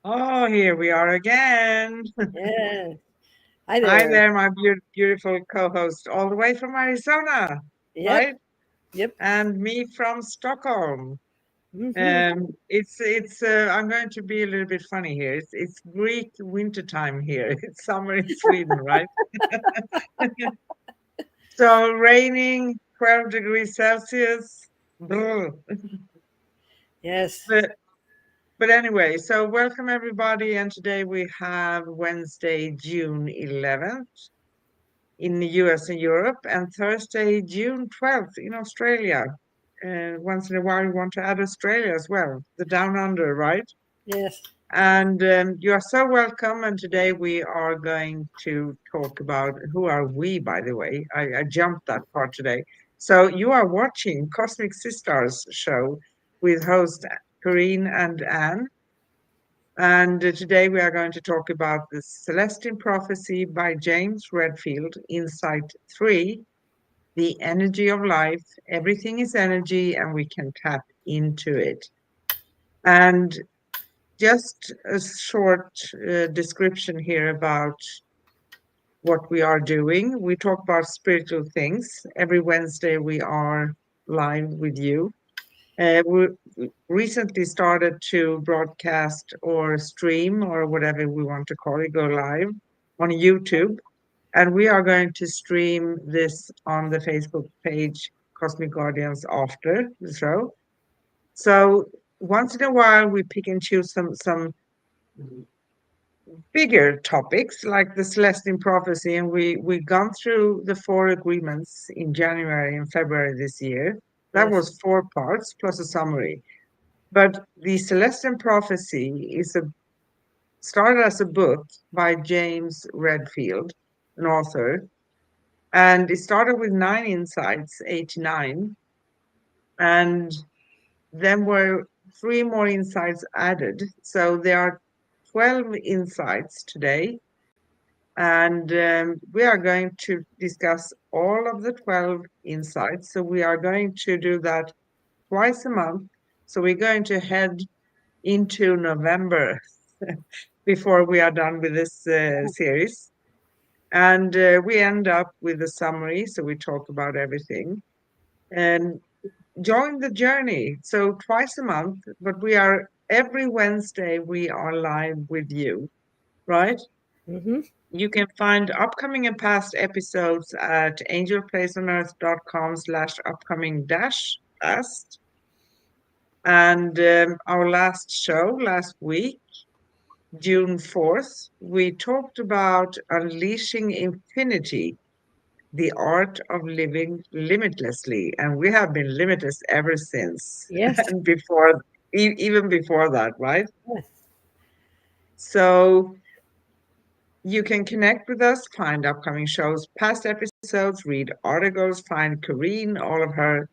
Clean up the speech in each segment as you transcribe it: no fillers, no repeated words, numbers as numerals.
Oh, here we are again. Yeah. Hi Hi there. there, my beautiful co-host, all the way from Arizona, Yep. right? Yep. And me from Stockholm. Hmm. I'm going to be a little bit funny here. It's Greek winter time here. It's summer in Sweden, right? So raining, 12 degrees Celsius. Brr. Yes. But but anyway, so welcome everybody, and today we have Wednesday, June 11th. In the US and Europe, and Thursday, June 12th in Australia. Once in a while, we want to add Australia as well, the down under, right? Yes. And you are so welcome. And today we are going to talk about who are we, by the way. I jumped that part today. So you are watching Cosmic Sis-Stars Show with host Corinne and Anne. And today we are going to talk about the Celestine Prophecy by James Redfield, Insight 3, the energy of life. Everything is energy, and we can tap into it. And just a short description here about what we are doing. We talk about spiritual things. Every Wednesday, we are live with you. We recently started to broadcast or stream or whatever we want to call it, go live on YouTube. And we are going to stream this on the Facebook page, Cosmic Guardians, after the show. So once in a while, we pick and choose some bigger topics like the Celestine Prophecy, and we've gone through the four agreements in January and February this year. That Yes. was four parts plus a summary. But the Celestine Prophecy is a started as a book by James Redfield, an author, and it started with 9 insights, 89, and then were three more insights added. So there are 12 insights today, and we are going to discuss all of the 12 insights. So we are going to do that twice a month. So we're going to head into November before we are done with this series. And we end up with a summary. So we talk about everything. And join the journey. So twice a month, but we are every Wednesday we are live with you, right? Hmm. You can find upcoming and past episodes at angelplaceonearth.com/upcoming dash past. And our last show last week, June 4th, we talked about unleashing infinity, the art of living limitlessly. And we have been limitless ever since, Yes. and before, even before that, right? Yes. So you can connect with us, find upcoming shows, past episodes, read articles, find Corrine, all of her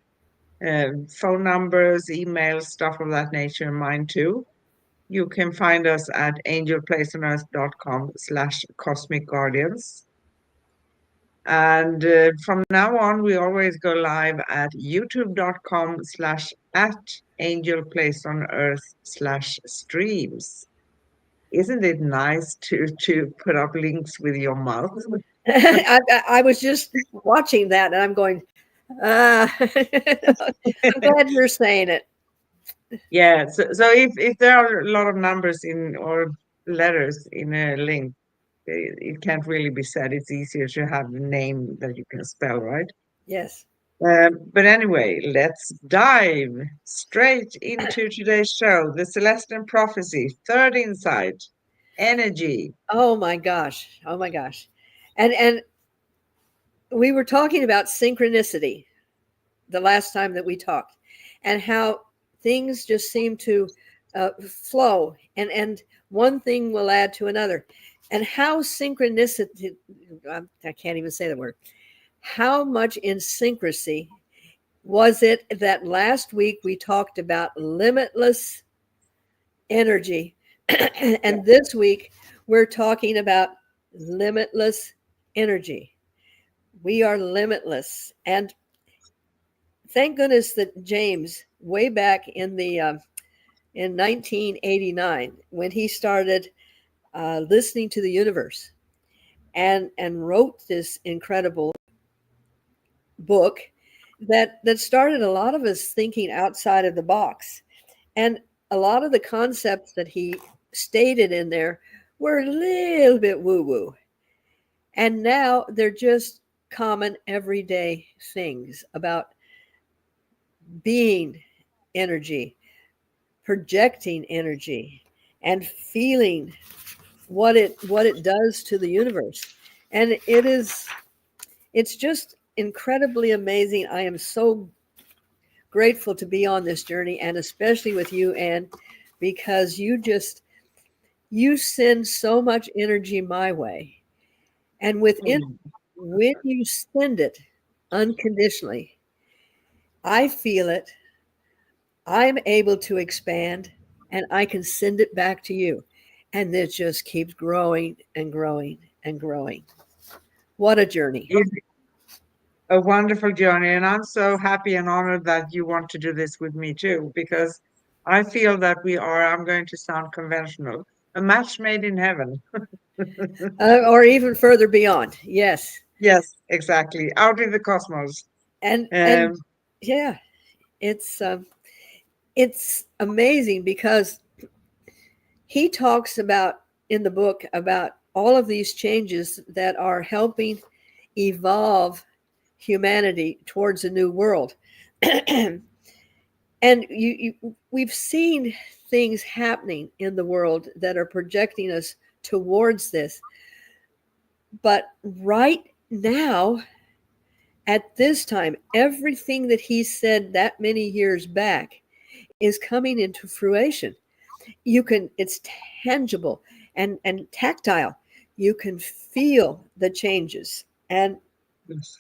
phone numbers, emails, stuff of that nature, and mine too. You can find us at angelplaceonearth.com/cosmic guardians. And from now on, we always go live at youtube.com/at angel placed on earth/streams. Isn't it nice to put up links with your mouth? I was just watching that and I'm going, I'm glad you're saying it. Yeah. So if there are a lot of numbers in or letters in a link, it can't really be said. It's easier to have a name that you can spell, right? Yes. But anyway, let's dive straight into today's show, the Celestine Prophecy, third insight, energy. Oh my gosh. Oh my gosh. And we were talking about synchronicity the last time that we talked and how things just seem to flow and one thing will add to another and how synchronicity I can't even say the word how much in syncrasy was it that last week we talked about limitless energy Yeah. and this week we're talking about limitless energy. We are limitless. And thank goodness that James, way back in the in 1989 when he started listening to the universe and wrote this incredible book that started a lot of us thinking outside of the box. And a lot of the concepts that he stated in there were a little bit woo woo. And now they're just common everyday things about being energy, projecting energy, and feeling what it does to the universe. And it's just incredibly amazing. I am so grateful to be on this journey, and especially with you, Anne, because you send so much energy my way. And within Mm. when you send it unconditionally, I feel it, I'm able to expand, and I can send it back to you. And it just keeps growing and growing and growing. What a journey. It's a wonderful journey, and I'm so happy and honored that you want to do this with me too, because I feel that we are, I'm going to sound conventional, a match made in heaven. Or even further beyond. Yes. Yes, exactly. Out in the cosmos. And Um, yeah, it's amazing because he talks about in the book about all of these changes that are helping evolve humanity towards a new world. And we've seen things happening in the world that are projecting us towards this. But right now, at this time, everything that he said that many years back is coming into fruition. It's tangible and tactile. You can feel the changes. And yes.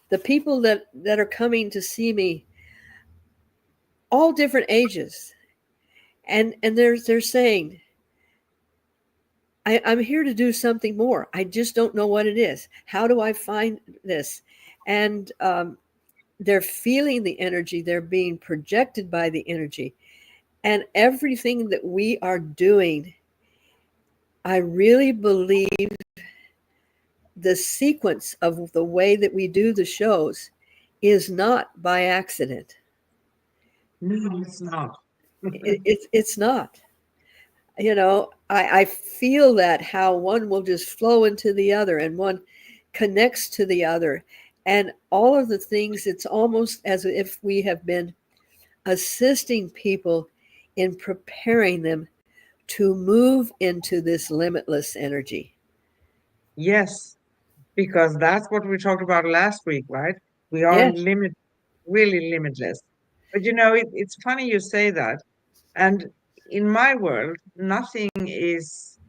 the people that are coming to see me, all different ages, and they're saying, I'm here to do something more. I just don't know what it is. How do I find this? And they're feeling the energy. They're being projected by the energy. And everything that we are doing, I really believe the sequence of the way that we do the shows is not by accident. No, it's not. It's not. I feel that how one will just flow into the other and one connects to the other. And all of the things, it's almost as if we have been assisting people in preparing them to move into this limitless energy. Yes, because that's what we talked about last week, right? We are Yes. limit, really limitless. But it's funny you say that. And in my world, nothing is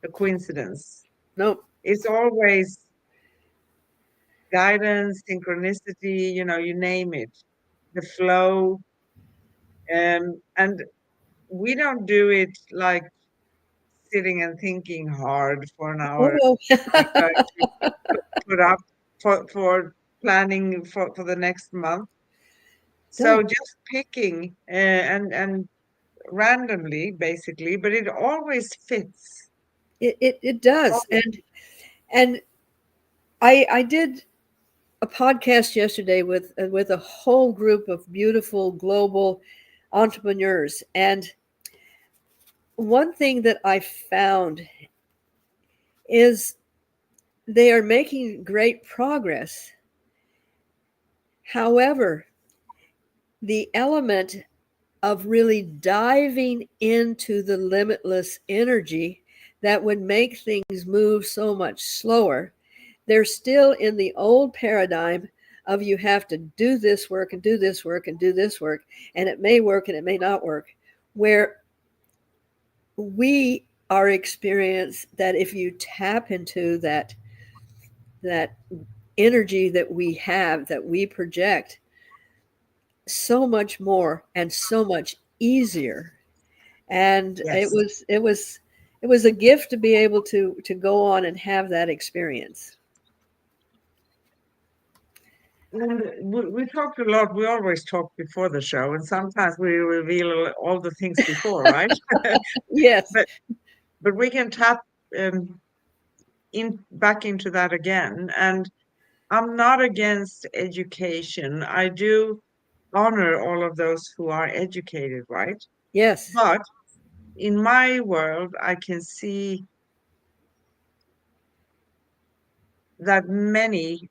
a coincidence. No. It's always guidance, synchronicity, you name it, the flow. And we don't do it like sitting and thinking hard for an Oh hour. no. We're going to put up for planning for the next month. So No. just picking and randomly, basically, but it always fits. It does. And I did a podcast yesterday with a whole group of beautiful global entrepreneurs. And one thing that I found is they are making great progress. However, the element of really diving into the limitless energy that would make things move so much slower, they're still in the old paradigm of you have to do this work and do this work and do this work, and it may work and it may not work. Where we are experienced that if you tap into that energy that we have, that we project, so much more and so much easier. And it Yes. was it was it was a gift to be able to go on and have that experience. And we talked a lot. We always talk before the show, and sometimes we reveal all the things before, right? Yes. But we can tap um, in back into that again. And I'm not against education. I do honor all of those who are educated, right? Yes. But in my world, I can see that many,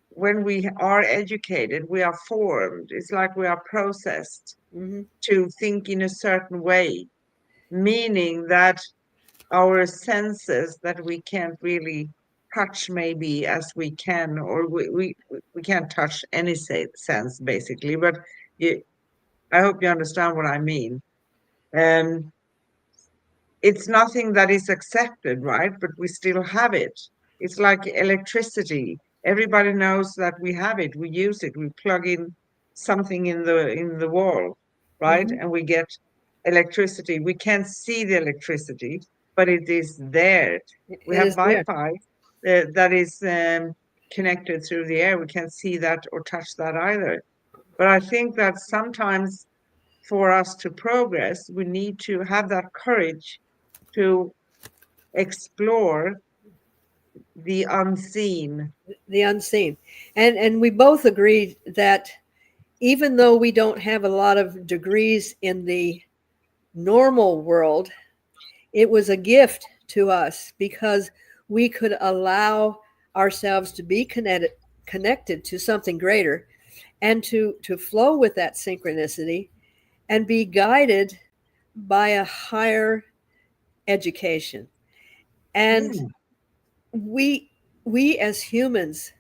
when we are educated, we are formed. It's like we are processed Hmm. to think in a certain way, meaning that our senses that we can't really touch maybe as we can, or we can't touch any sense basically. But you, I hope you understand what I mean. Um, it's nothing that is accepted, right? But we still have it. It's like electricity. Everybody knows that we have it. We use it. We plug in something in the wall, right? Hmm. And we get electricity. We can't see the electricity, but it is there. We It have is there. Wi-Fi that is connected through the air. We can't see that or touch that either. But I think that sometimes for us to progress, we need to have that courage to explore the unseen. The unseen. And we both agreed that even though we don't have a lot of degrees in the normal world, it was a gift to us because we could allow ourselves to be connected to something greater and to flow with that synchronicity and be guided by a higher education. And Yeah, we we as humans,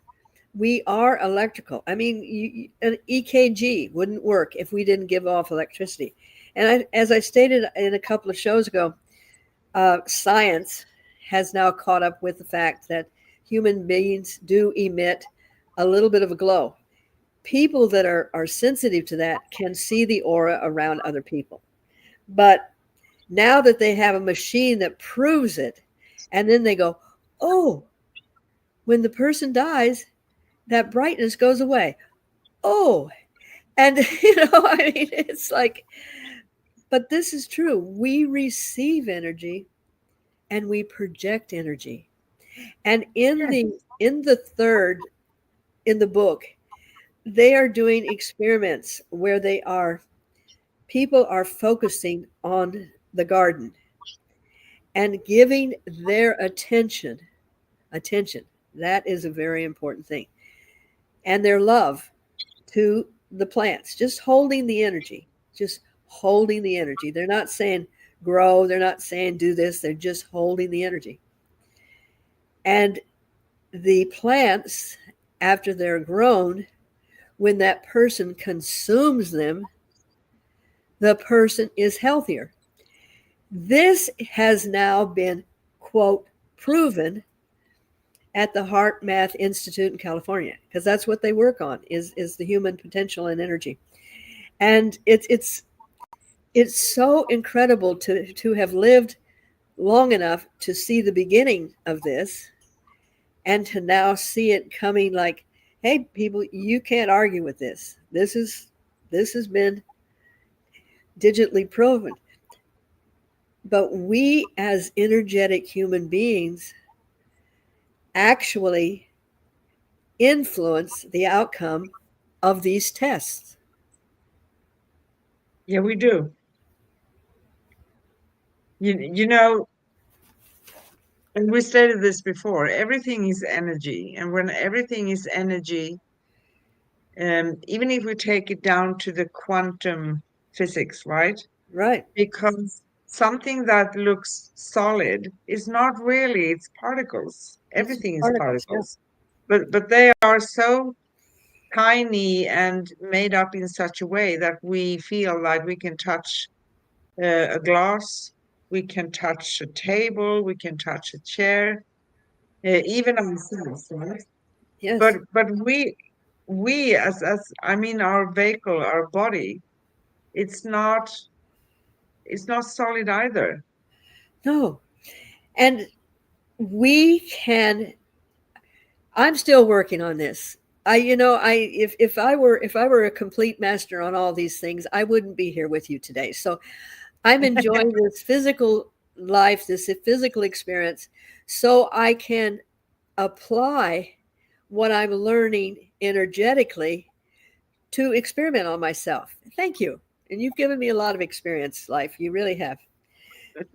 we are electrical. I mean, an EKG wouldn't work if we didn't give off electricity. And as I stated in a couple of shows ago, science has now caught up with the fact that human beings do emit a little bit of a glow. People that are sensitive to that can see the aura around other people. But now that they have a machine that proves it, and then they go, oh, when the person dies, that brightness goes away. Oh, and I mean, it's like, but this is true. We receive energy and we project energy. And yeah, in the third in the book, they are doing experiments where they are people are focusing on the garden and giving their attention. That is a very important thing. And their love to the plants, just holding the energy, just holding the energy. They're not saying grow, they're not saying do this, they're just holding the energy. And the plants, after they're grown, when that person consumes them, the person is healthier. This has now been, quote, proven at the Heart Math Institute in California, because that's what they work on is the human potential and energy. And it's so incredible to have lived long enough to see the beginning of this and to now see it coming like, hey people, you can't argue with this. This has been digitally proven. But we as energetic human beings actually influence the outcome of these tests. yeah, we do. You know, and we stated this before, everything is energy. And when everything is energy, even if we take it down to the quantum physics, right? Right. Because something that looks solid is not really, it's particles. It's Everything is particles. Yeah. particles. But they are so tiny and made up in such a way that we feel like we can touch a glass, we can touch a table, we can touch a chair, even ourselves, right? Yes. But we as I mean our vehicle, our body, it's not it's not solid either. No. And we can, I'm still working on this. if I were a complete master on all these things, I wouldn't be here with you today. So I'm enjoying this physical life, this physical experience, so I can apply what I'm learning energetically to experiment on myself. Thank you. And you've given me a lot of experience, life. You really have.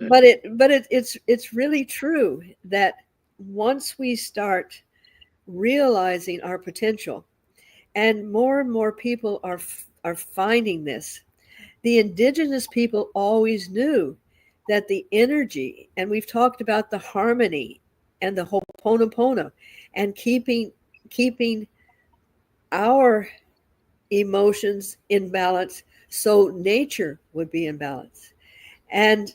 But it's really true that once we start realizing our potential, and more people are finding this. The indigenous people always knew that the energy, and we've talked about the harmony and the ho'oponopono, and keeping our emotions in balance so nature would be in balance. And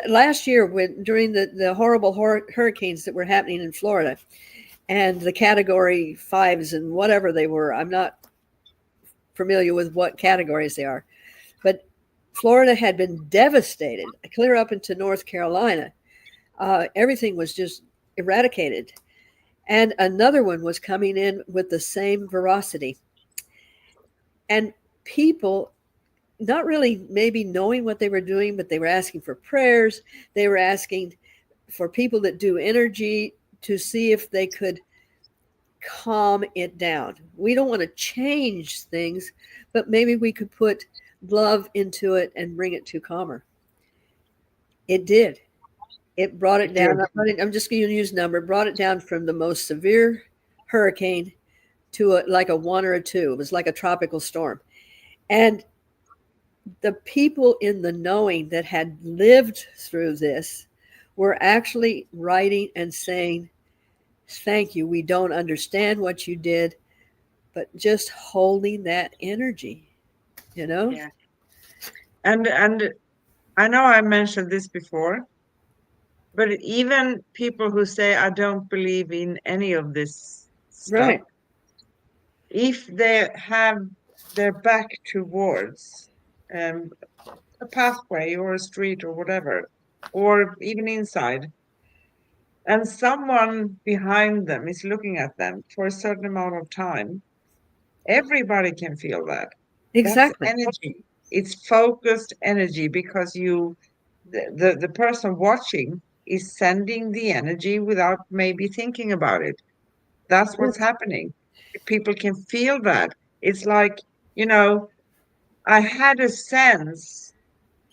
last year, when during the horrible hurricanes that were happening in Florida, and the category fives and whatever they were, I'm not familiar with what categories they are, but Florida had been devastated, clear up into North Carolina. Everything was just eradicated. And another one was coming in with the same ferocity. And people, not really maybe knowing what they were doing, but they were asking for prayers. They were asking for people that do energy to see if they could calm it down. We don't want to change things, but maybe we could put love into it and bring it to calmer. It did. It brought it It down. did. I'm just going to use number. Brought it down from the most severe hurricane to like a one or a two. It was like a tropical storm. And the people in the knowing that had lived through this were actually writing and saying, thank you. We don't understand what you did, but just holding that energy, you know? Yeah. And I know I mentioned this before, but even people who say I don't believe in any of this stuff, Right. if they have their back towards um, a pathway or a street or whatever, or even inside, and someone behind them is looking at them for a certain amount of time, everybody can feel that. That's Exactly. energy. It's focused energy because the person watching is sending the energy without maybe thinking about it. That's what's Yes. happening. People can feel that. It's like, you know, I had a sense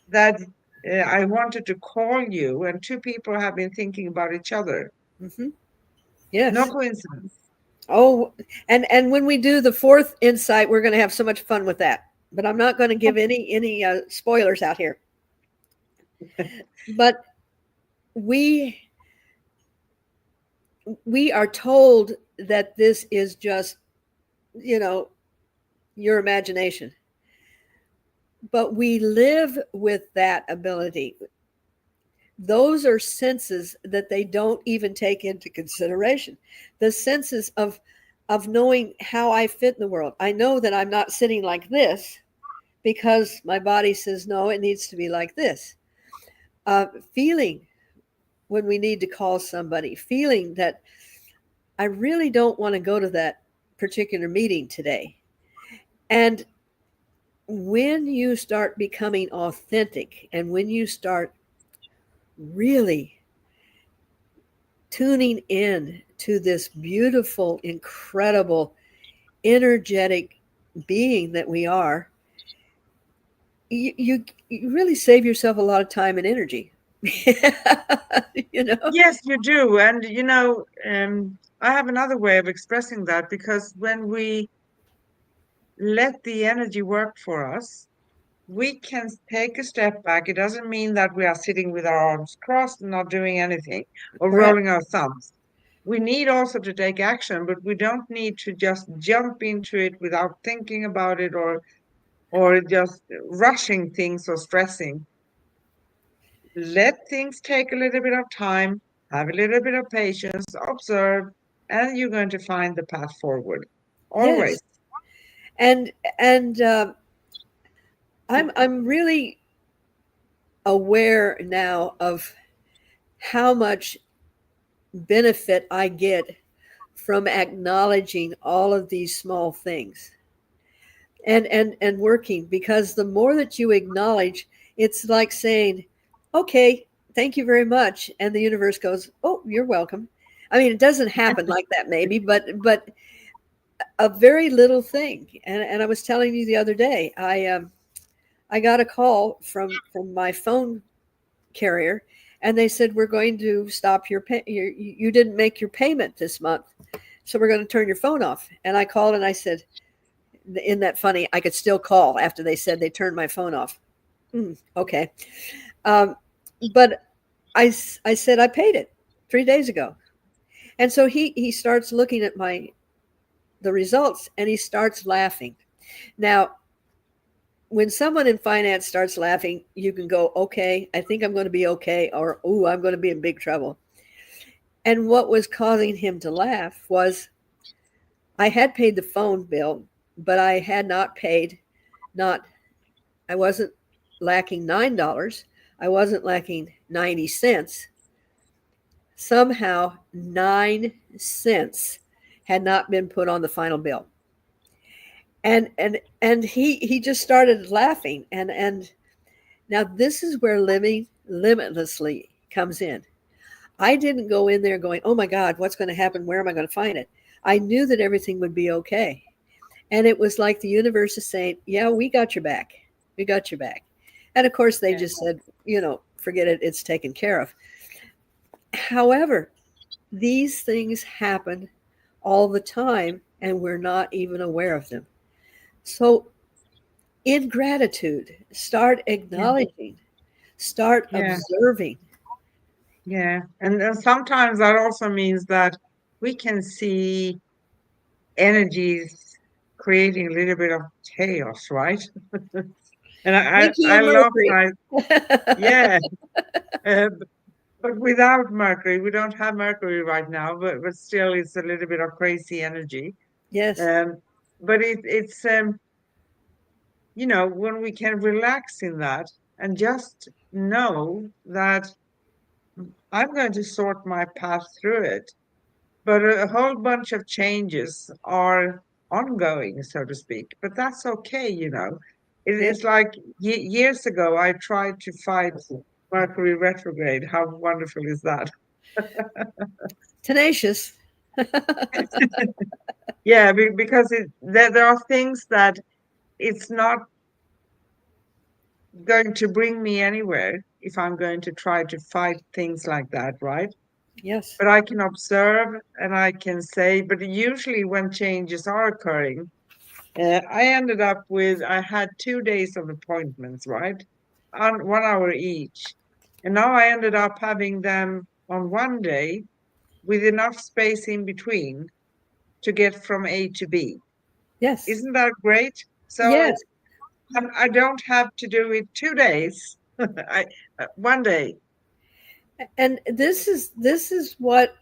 that I wanted to call you, and two people have been thinking about each other. Hmm. No Yes. coincidence. Oh, and when we do the fourth insight, we're going to have so much fun with that. But I'm not going to give any spoilers out here. But we we are told that this is just, you know, your imagination. But we live with that ability. Those are senses that they don't even take into consideration. The senses of knowing how I fit in the world. I know that I'm not sitting like this because my body says no, it needs to be like this. Feeling when we need to call somebody, feeling that I really don't want to go to that particular meeting today. And when you start becoming authentic and when you start really tuning in to this beautiful, incredible, energetic being that we are, you really save yourself a lot of time and energy. You know? Yes, you do. And, I have another way of expressing that because when we let the energy work for us, we can take a step back. It doesn't mean that we are sitting with our arms crossed and not doing anything or Correct. rolling our thumbs. We need also to take action, but we don't need to just jump into it without thinking about it or just rushing things or stressing. Let things take a little bit of time, have a little bit of patience, observe, and you're going to find the path forward. Yes. Always. And I'm really aware now of how much benefit I get from acknowledging all of these small things and working, because the more that you acknowledge, it's like saying, okay, thank you very much, and the universe goes, oh, you're welcome. I mean, it doesn't happen like that maybe, but a very little thing. And I was telling you the other day, I got a call from my phone carrier, and they said, we're going to stop you didn't make your payment this month, so we're going to turn your phone off. And I called and I said, isn't that funny? I could still call after they said they turned my phone off. Okay. But I said I paid it 3 days ago. And so he starts looking at the results, and he starts laughing. Now, when someone in finance starts laughing, you can go, okay, I think I'm going to be okay, or, oh, I'm going to be in big trouble. And what was causing him to laugh was I had paid the phone bill, but I had not paid, I wasn't lacking $9. I wasn't lacking 90 cents. Somehow 9 cents had not been put on the final bill. And he just started laughing. And now this is where living limitlessly comes in. I didn't go in there going, oh my God, what's going to happen? Where am I going to find it? I knew that everything would be okay. And it was like the universe is saying, yeah, we got your back. We got your back. And of course, they just said, forget it. It's taken care of. However, these things happen all the time, and we're not even aware of them. So in gratitude, start acknowledging, start observing. Yeah. And sometimes that also means that we can see energies creating a little bit of chaos, right? And Thank I you, love Mercury. that. Yeah. Uh, but without Mercury, we don't have Mercury right now, but still it's a little bit of crazy energy. Yes. But it's when we can relax in that and just know that I'm going to sort my path through it. But a whole bunch of changes are ongoing, so to speak. But that's okay. Yeah. It's like years ago, I tried to fight Mercury retrograde. How wonderful is that? Tenacious. Yeah, because there are things that it's not going to bring me anywhere if I'm going to try to fight things like that, right? Yes. But I can observe and I can say, but usually when changes are occurring, I had 2 days of appointments, right? On 1 hour each. And now I ended up having them on one day with enough space in between to get from A to B. Yes. Isn't that great? Yes. So I don't have to do it 2 days. One day. And this is what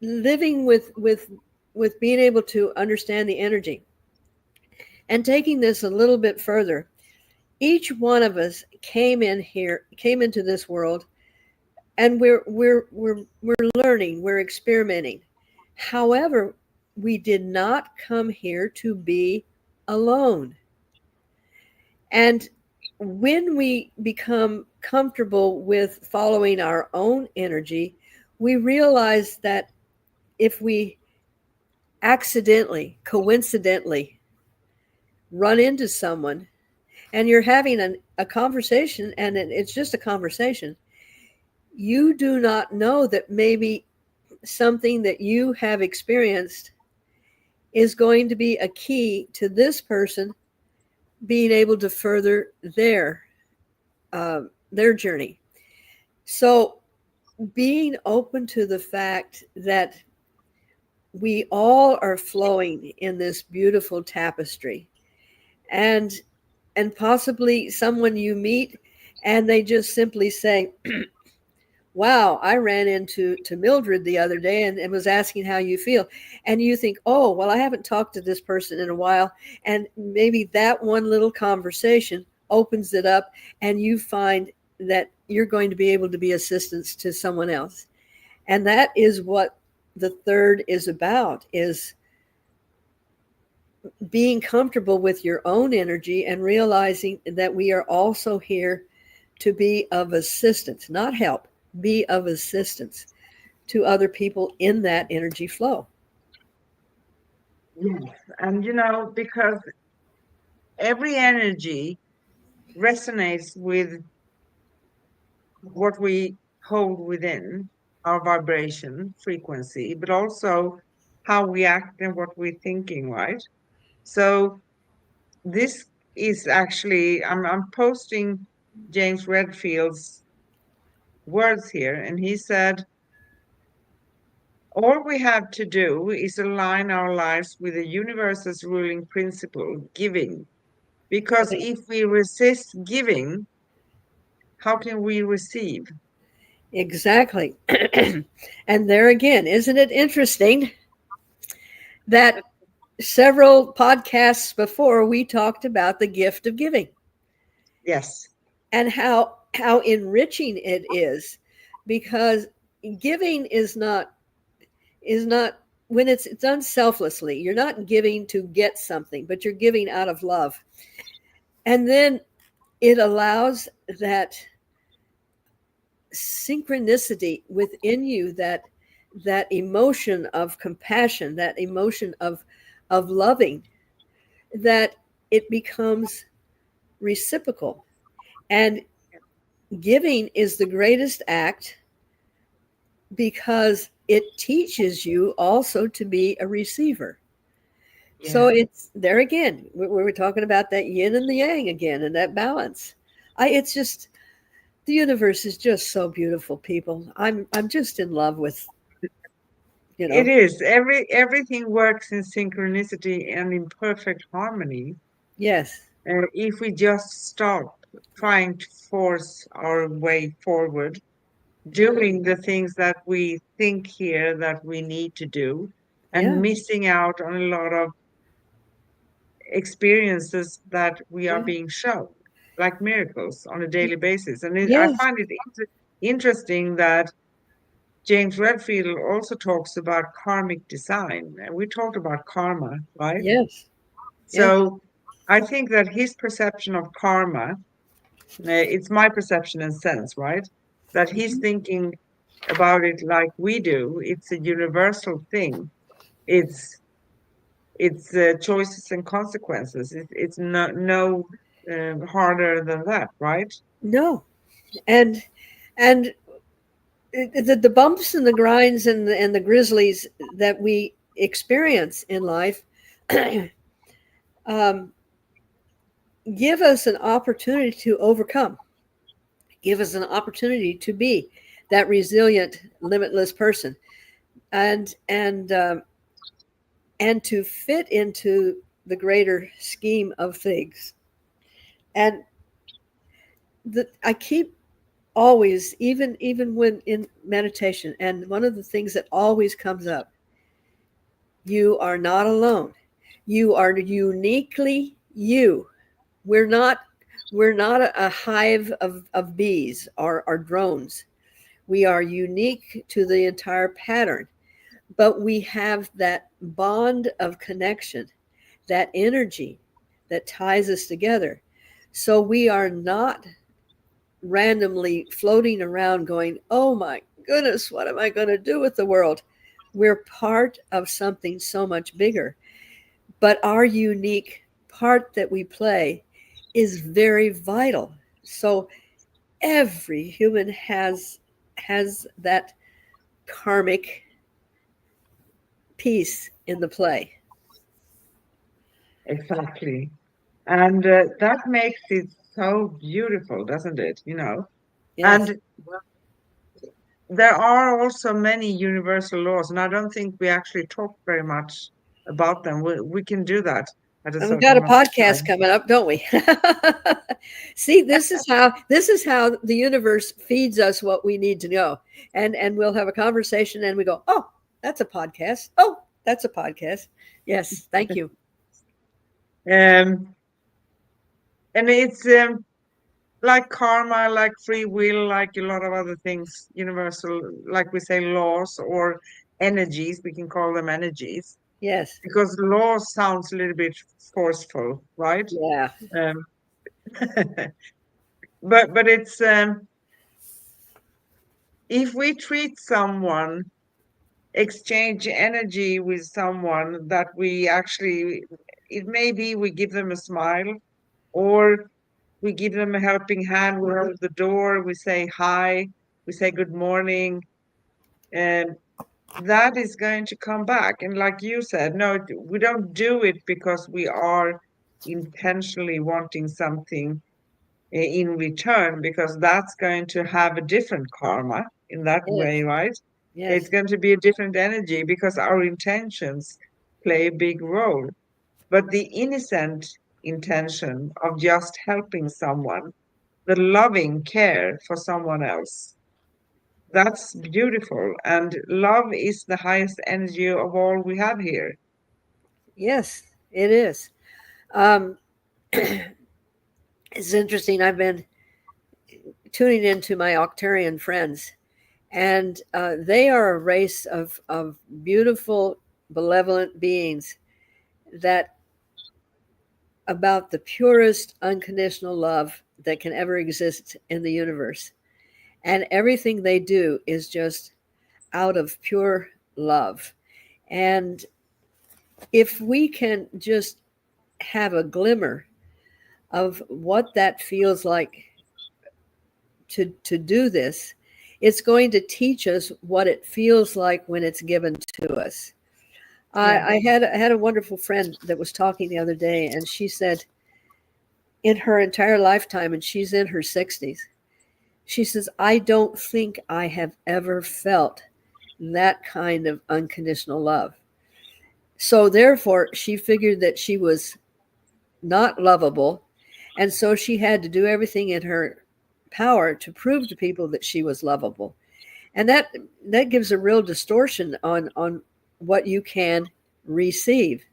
living with being able to understand the energy and taking this a little bit further. Each one of us came into this world, and we're learning, we're experimenting. However, we did not come here to be alone. And when we become comfortable with following our own energy, we realize that if we accidentally, coincidentally run into someone, and you're having a conversation, and it's just a conversation, you do not know that maybe something that you have experienced is going to be a key to this person being able to further their journey. So being open to the fact that we all are flowing in this beautiful tapestry, and possibly someone you meet and they just simply say, wow, I ran into Mildred the other day and was asking how you feel. And you think, oh, well, I haven't talked to this person in a while. And maybe that one little conversation opens it up, and you find that you're going to be able to be assistance to someone else. And that is what the third is about, is being comfortable with your own energy and realizing that we are also here to be of assistance, not help, be of assistance to other people in that energy flow. Yes. And because every energy resonates with what we hold within our vibration frequency, but also how we act and what we're thinking, right? So this is actually, I'm posting James Redfield's words here, and he said, all we have to do is align our lives with the universe's ruling principle, giving. Because if we resist giving, how can we receive? Exactly. And there again, isn't it interesting that several podcasts before we talked about the gift of giving Yes. and how enriching it is, because giving is not when it's done selflessly. You're not giving to get something, but you're giving out of love. And then it allows that synchronicity within you, that emotion of compassion, that emotion of loving, that it becomes reciprocal. And giving is the greatest act because it teaches you also to be a receiver. So Yeah. it's there again. We were talking about that yin and the yang again, and that balance. It's just, the universe is just so beautiful, people. I'm just in love with, you It know. is. Everything works in synchronicity and in perfect harmony. Yes. If we just stop trying to force our way forward, doing the things that we think here that we need to do, and Yeah. missing out on a lot of experiences that we are Yeah. being shown, like miracles on a daily basis. And I Yes. find it interesting that James Redfield also talks about karmic design. And we talked about karma, right? Yes. Yes. So I think that his perception of karma, it's my perception and sense, right? That he's Mhm. thinking about it like we do. It's a universal thing. It's choices and consequences. It's no harder than that, right? No. And the bumps and the grinds and the grizzlies that we experience in life um, give us an opportunity to overcome, give us an opportunity to be that resilient, limitless person, and and to fit into the greater scheme of things. And I keep always, even when in meditation, and one of the things that always comes up, you are not alone. You are uniquely you. We're not we're not a hive of bees or drones. We are unique to the entire pattern, but we have that bond of connection, that energy that ties us together. So we are not randomly floating around going, oh my goodness, what am I going to do with the world? We're part of something so much bigger. But our unique part that we play is very vital. So every human has that karmic piece in the play. Exactly. And that makes it so beautiful, doesn't it? Yes. And there are also many universal laws, and I don't think we actually talk very much about them. We can do that at a And we've got certain a podcast time. coming up, don't we? See, this is how the universe feeds us what we need to know. And we'll have a conversation and we go, "Oh, that's a podcast. Oh, that's a podcast." Yes, thank you. Um, and it's like karma, like free will, like a lot of other things, universal, like we say, laws or energies. We can call them energies Yes. because law sounds a little bit forceful, right? Yeah. Um, but it's if we treat someone, exchange energy with someone that we actually, it may be we give them a smile or we give them a helping hand, we hold the door, we say hi, we say good morning, and that is going to come back. And like you said, no, we don't do it because we are intentionally wanting something in return, because that's going to have a different karma in that way, Yes. right? It's Yes. going to be a different energy because our intentions play a big role. But the innocent intention of just helping someone, the loving care for someone else, that's beautiful. And love is the highest energy of all we have here. Yes, it is. Um, it's interesting. I've been tuning into my Octarian friends, and they are a race of beautiful, benevolent beings that about the purest, unconditional love that can ever exist in the universe. And everything they do is just out of pure love. And if we can just have a glimmer of what that feels like to do this, it's going to teach us what it feels like when it's given to us. Yeah, I had a wonderful friend that was talking the other day, and she said, in her entire lifetime, and she's in her 60s, she says, I don't think I have ever felt that kind of unconditional love. So therefore, she figured that she was not lovable, and so she had to do everything in her power to prove to people that she was lovable. And that gives a real distortion on what you can receive.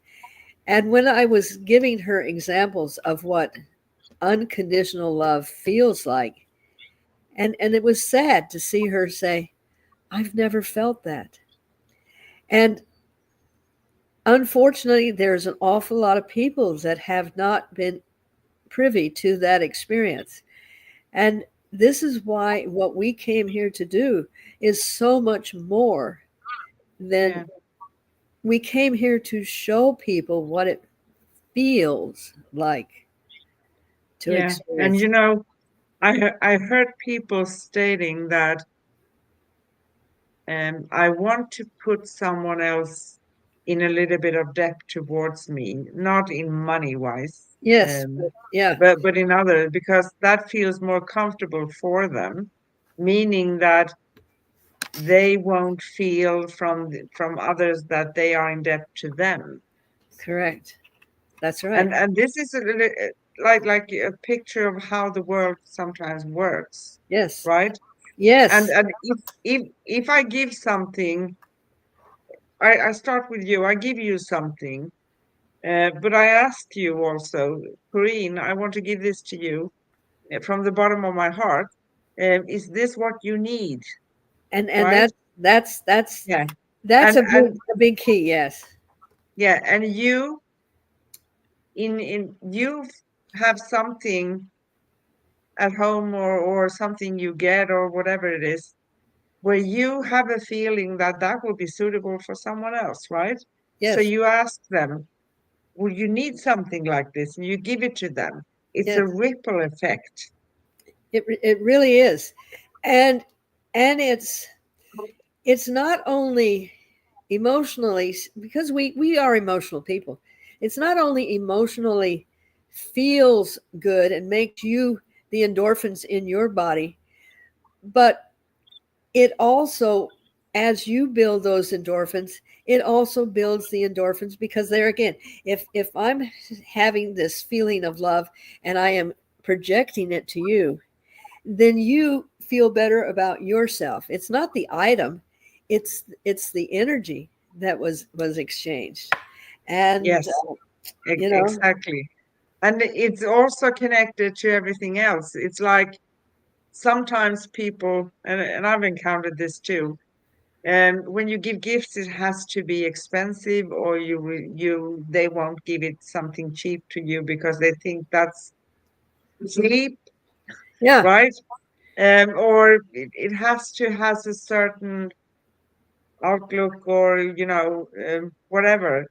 And when I was giving her examples of what unconditional love feels like, and it was sad to see her say, I've never felt that. And unfortunately, there's an awful lot of people that have not been privy to that experience. And this is why what we came here to do is so much more than yeah, we came here to show people what it feels like to yeah. And experience. I heard people stating that I want to put someone else in a little bit of debt towards me, not in money wise, Yes, yeah, but in other, because that feels more comfortable for them, meaning that they won't feel from others that they are in debt to them. correct. That's right. And this is a little, like a picture of how the world sometimes works, Yes, right? And yes, if I give something, I start with you, I give you something, but I ask you also, Corinne, I want to give this to you from the bottom of my heart. Is this what you need? and Right? that's Yeah. that's And a big key. Yes, yeah, and you in you have something at home or something you get or whatever it is, where you have a feeling that that will be suitable for someone else, right? So yes, you ask them, well, you need something like this, and you give it to them. It's a yes. ripple effect. It really is, and and it's not only emotionally, because we are emotional people. It's not only emotionally feels good and makes you the endorphins in your body, but it also, as you build those endorphins, it also builds the endorphins, because there again, if I'm having this feeling of love and I am projecting it to you, then you feel better about yourself. It's not the item, it's the energy that was exchanged. And Yes, you know, exactly. And it's also connected to everything else. It's like sometimes people, and I've encountered this too, when you give gifts, it has to be expensive, or they won't give it something cheap to you because they think that's cheap, Yeah. right? Or it has to has a certain outlook, or whatever.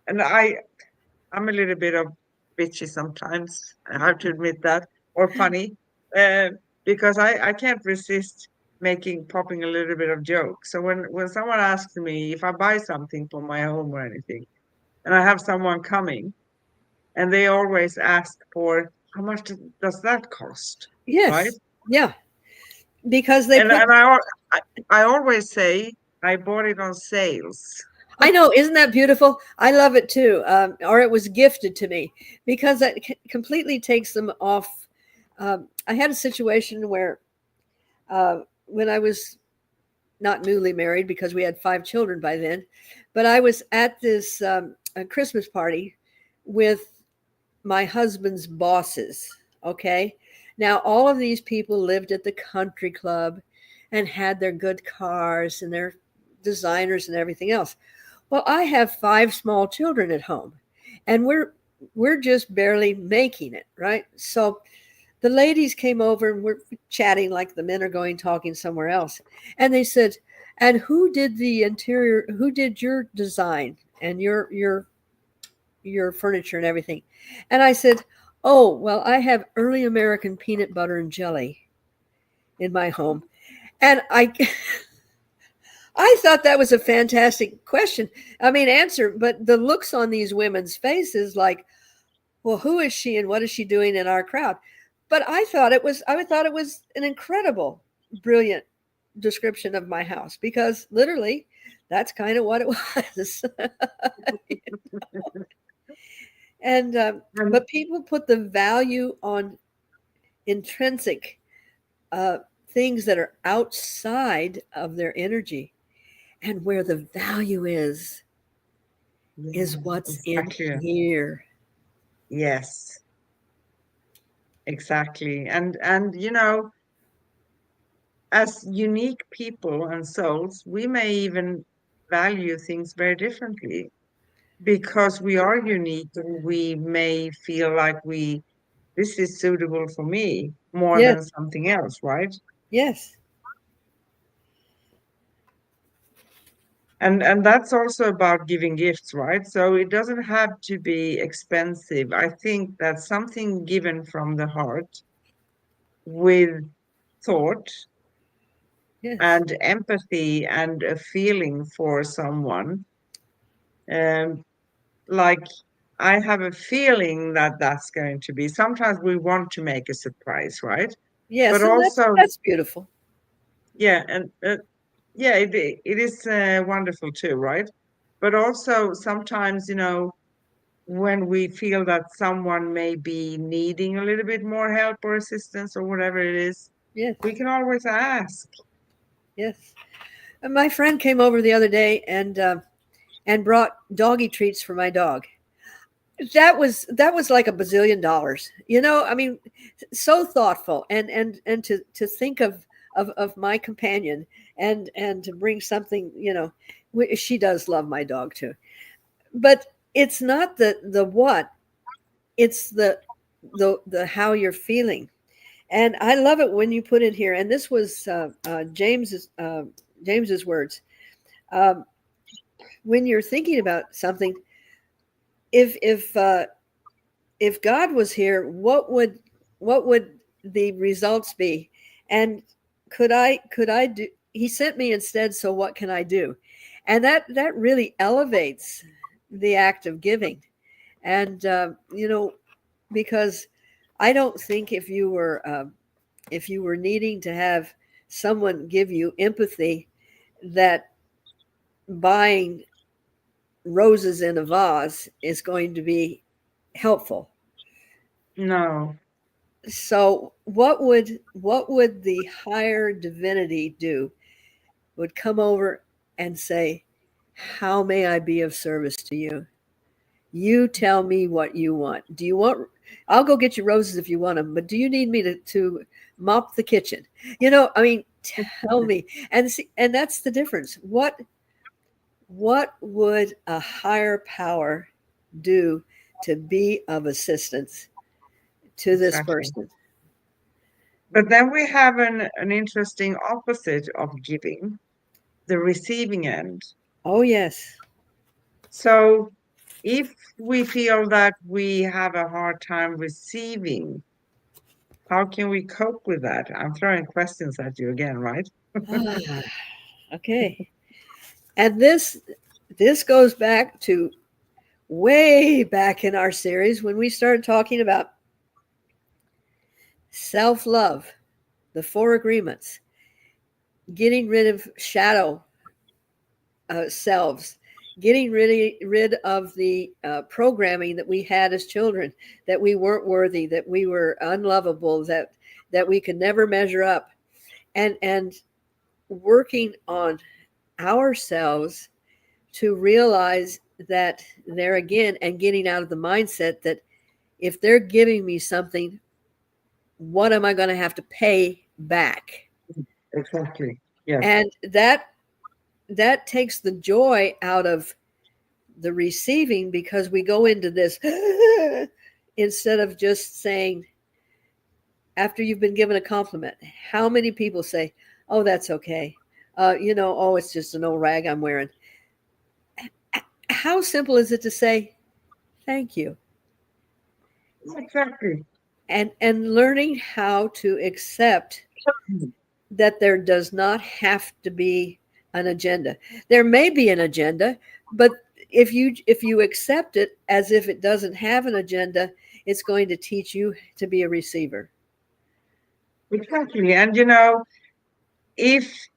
And I'm a little bit of bitchy sometimes. I have to admit that, or funny, uh, because I can't resist popping a little bit of joke. So when someone asks me if I buy something for my home or anything, and I have someone coming, and they always ask for how much does that cost, right? Yes. Yeah. Because they And put, and I always say I bought it on sales. I know, isn't that beautiful? I love it too. Or it was gifted to me because that completely takes them off. I had a situation where when I was not newly married because we had 5 children by then, but I was at this a Christmas party with my husband's bosses. Okay. Now, all of these people lived at the country club and had their good cars and their designers and everything else. Well, I have 5 small children at home and we're just barely making it, right? So the ladies came over and we're chatting like the men are going talking somewhere else. And they said, "And who did the interior? Who did your design and your furniture and everything?" And I said, "Oh, well, I have early American peanut butter and jelly in my home." And I thought that was a fantastic question. I mean, answer, but the looks on these women's faces like, "Well, who is she and what is she doing in our crowd?" But I thought it was an incredible, brilliant description of my house because literally that's kind of what it was. And And but people put the value on intrinsic things that are outside of their energy, and where the value is yeah, what's in exactly. here. Yes, exactly. And as unique people and souls, we may even value things very differently because we are unique, and we may feel like this is suitable for me more Yes, than something else, right? yes, And that's also about giving gifts, right? So it doesn't have to be expensive. I think that something given from the heart with thought yes, and empathy and a feeling for someone, um, like I have a feeling that that's going to be. Sometimes we want to make a surprise, right? But yes, and also, that's beautiful. yeah, and yeah, it is wonderful too, right? But also sometimes, when we feel that someone may be needing a little bit more help or assistance or whatever it is, Yes, we can always ask. yes. And my friend came over the other day and brought doggy treats for my dog. That was like $1 bazillion. I mean, so thoughtful and to think of my companion and to bring something. She does love my dog too, but it's not the what, it's the how you're feeling. And I love it when you put in here. And this was James's words. Um, when you're thinking about something, if if uh, if God was here, what would the results be? And could I do? He sent me instead. So what can I do? And that really elevates the act of giving. And because I don't think if you were needing to have someone give you empathy, that buying roses in a vase is going to be helpful. No, So what would the higher divinity do? Would come over and say, "How may I be of service to you?" You tell me what you want. Do you want? I'll go get you roses if you want them, but do you need me to mop the kitchen? I mean, tell me. And see, and that's the difference. What would a higher power do to be of assistance to this Exactly. person? But then we have an interesting opposite of giving, the receiving end. Oh yes. So if we feel that we have a hard time receiving, how can we cope with that? I'm throwing questions at you again, right? Ah, okay. And this goes back to way back in our series when we started talking about self-love, the four agreements, getting rid of shadow selves, getting rid of the programming that we had as children, that we weren't worthy, that we were unlovable, that we could never measure up, and working on ourselves to realize that there again, and getting out of the mindset that if they're giving me something, what am I going to have to pay back? Exactly. Yes. And that takes the joy out of the receiving, because we go into this instead of just saying, after you've been given a compliment, how many people say, oh, that's okay, oh, it's just an old rag I'm wearing. How simple is it to say thank you? Exactly. And learning how to accept that there does not have to be an agenda. There may be an agenda, but if you accept it as if it doesn't have an agenda, it's going to teach you to be a receiver. Exactly. And if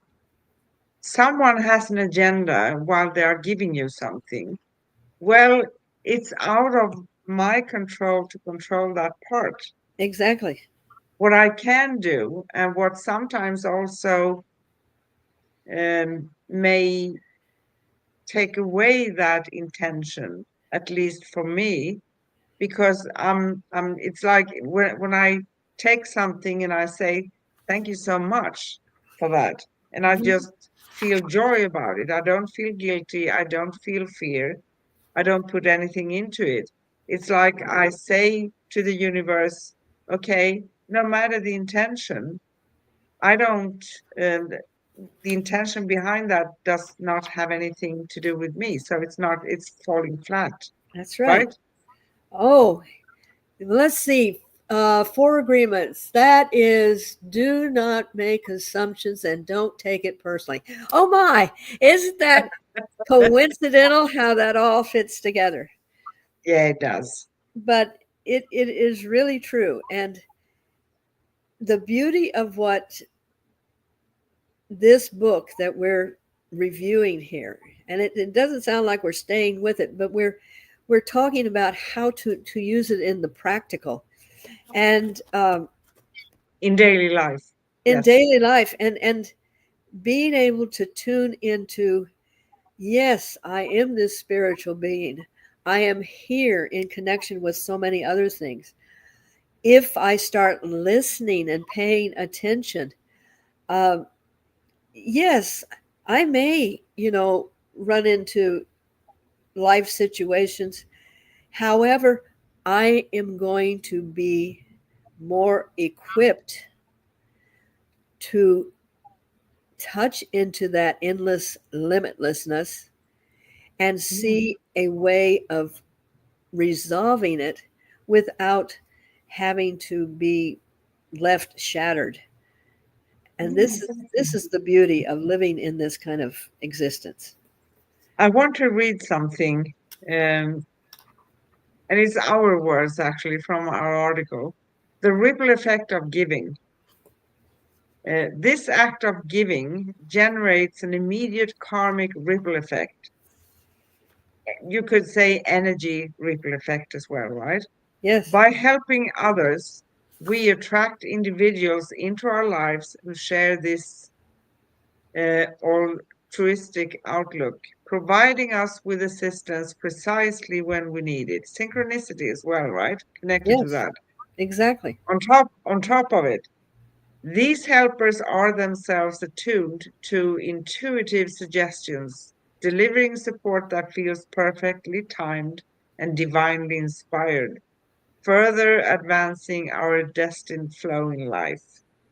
someone has an agenda while they are giving you something, well, it's out of my control to control that part. Exactly. What I can do, and what sometimes also may take away that intention, at least for me, because it's like when I take something and I say, thank you so much for that. And I Mhm. just feel joy about it. I don't feel guilty. I don't feel fear. I don't put anything into it. It's like I say to the universe, okay, no matter the intention, I don't, the intention behind that does not have anything to do with me. So it's falling flat, That's right. right? Oh, let's see. Four agreements. That is, do not make assumptions and don't take it personally. Oh my, isn't that coincidental how that all fits together? Yeah, it does. But it is really true. And the beauty of what this book that we're reviewing here, and it doesn't sound like we're staying with it, but we're talking about how to use it in the practical, and In daily life. in Yes. daily life, and being able to tune into, yes, I am this spiritual being, I am here in connection with so many other things. If I start listening and paying attention, um, yes, I may, run into life situations. However, I am going to be more equipped to touch into that endless limitlessness and Mm. see a way of resolving it without having to be left shattered. And Yeah, this exactly. is the beauty of living in this kind of existence. I want to read something, and it's our words actually from our article. The ripple effect of giving. This act of giving generates an immediate karmic ripple effect. You could say energy ripple effect as well, right? Yes, By helping others, we attract individuals into our lives who share this altruistic outlook, providing us with assistance precisely when we need it. Synchronicity as well, right? Connected to Yes, that. exactly. On top of it, these helpers are themselves attuned to intuitive suggestions, delivering support that feels perfectly timed and divinely inspired, further advancing our destined flow in life.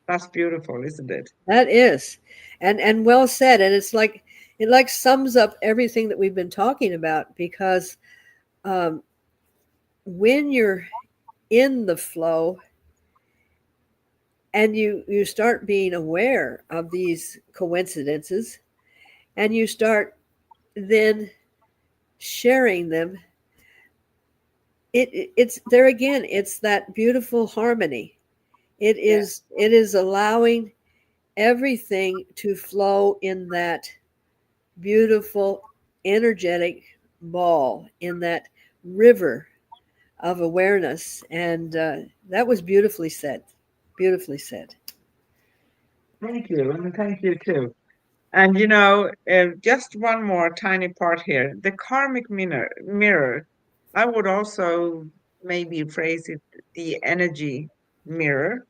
That's beautiful, isn't it? That is, and well said. And it's like it like sums up everything that we've been talking about because um, when you're in the flow and you start being aware of these coincidences and you start then sharing them, it's there again. It's that beautiful harmony. It Yeah. is allowing everything to flow in that beautiful, energetic ball, in that river of awareness. And that was beautifully said. Beautifully said. Thank you, and thank you too. And just one more tiny part here. The karmic mirror, I would also maybe phrase it the energy mirror.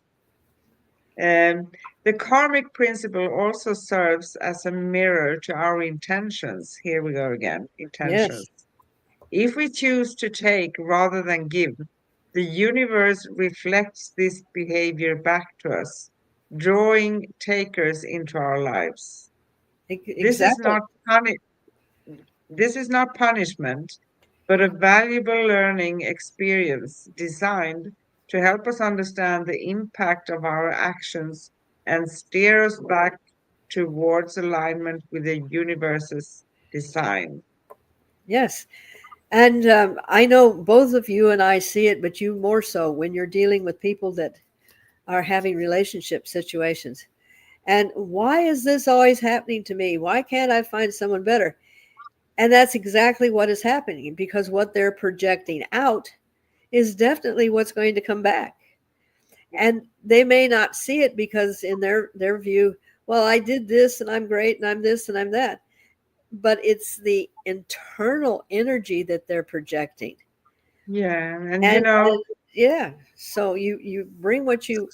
The karmic principle also serves as a mirror to our intentions. Here we go again, Yes, intentions. If we choose to take rather than give, the universe reflects this behavior back to us, drawing takers into our lives. This is exactly. not puni- this is not punishment, but a valuable learning experience designed to help us understand the impact of our actions and steer us back towards alignment with the universe's design. Yes. And I know both of you and I see it, but you more so when you're dealing with people that are having relationship situations. And why is this always happening to me? Why can't I find someone better? And that's exactly what is happening because what they're projecting out is definitely what's going to come back. And they may not see it because in their view, well, I did this and I'm great and I'm this and I'm that. But it's the internal energy that they're projecting. Yeah, and And yeah, so you bring what you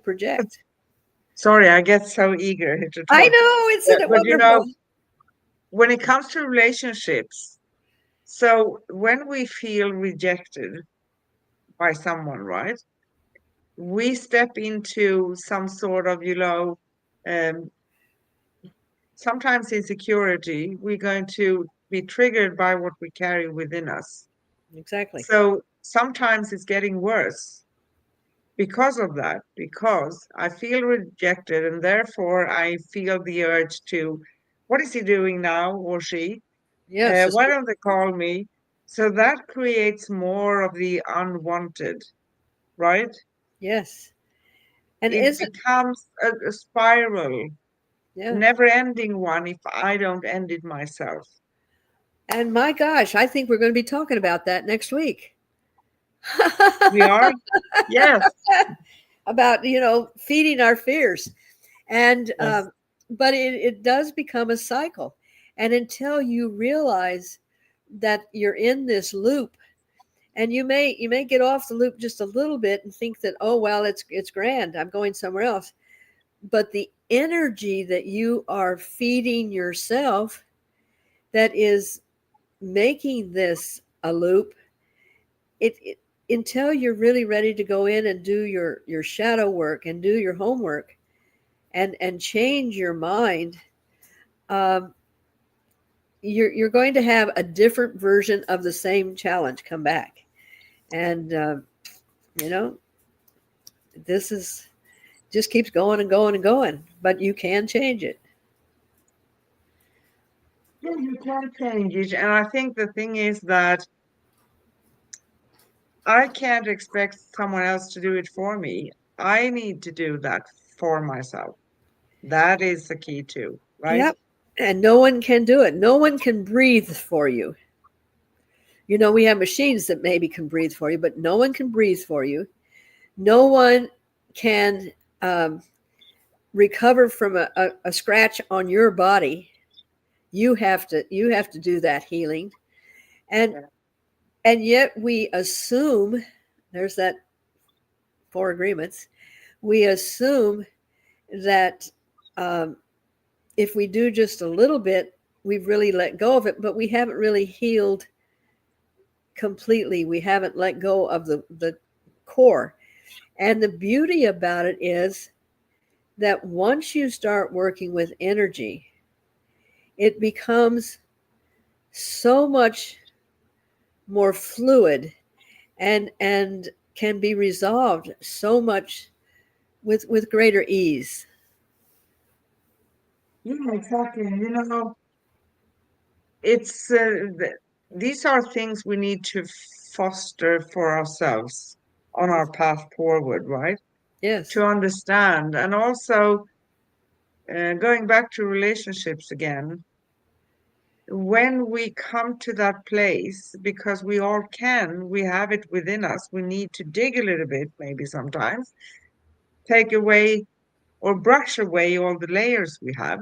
project. sorry, I get so eager to I talk. know, isn't it But wonderful? when it comes to relationships, so when we feel rejected by someone, right, we step into some sort of, um, sometimes insecurity. We're going to be triggered by what we carry within us. Exactly. So sometimes it's getting worse because of that, because I feel rejected and therefore I feel the urge to, what is he doing now or she? Yes, Why don't they call me? So that creates more of the unwanted, right? yes. And It isn't becomes a spiral, yeah. never ending one if I don't end it myself. And my gosh, I think we're going to be talking about that next week. We are? Yes. About, feeding our fears. And Yes. but it does become a cycle. And until you realize that you're in this loop, and you may get off the loop just a little bit and think that, oh well, it's grand, I'm going somewhere else. But the energy that you are feeding yourself that is making this a loop, it until you're really ready to go in and do your shadow work and do your homework and change your mind, um, you're going to have a different version of the same challenge come back. And you know this is just keeps going and going and going, but you can change it. Yeah, you can change it. And I think the thing is that I can't expect someone else to do it for me. I need to do that for myself. That is the key too, right? Yep. And no one can do it. No one can breathe for you. We have machines that maybe can breathe for you, but no one can breathe for you. No one can recover from a scratch on your body. You have to do that healing. And Yeah. and yet we assume, there's that 4 agreements, we assume that um, if we do just a little bit, we've really let go of it, but we haven't really healed completely. We haven't let go of the core. And the beauty about it is that once you start working with energy, it becomes so much more fluid and can be resolved so much with greater ease. Yeah, exactly. It's these are things we need to foster for ourselves on Mhm. our path forward, right? Yes. To understand, and also going back to relationships again, when we come to that place, because we all can, we have it within us, we need to dig a little bit, maybe sometimes, take away or brush away all the layers we have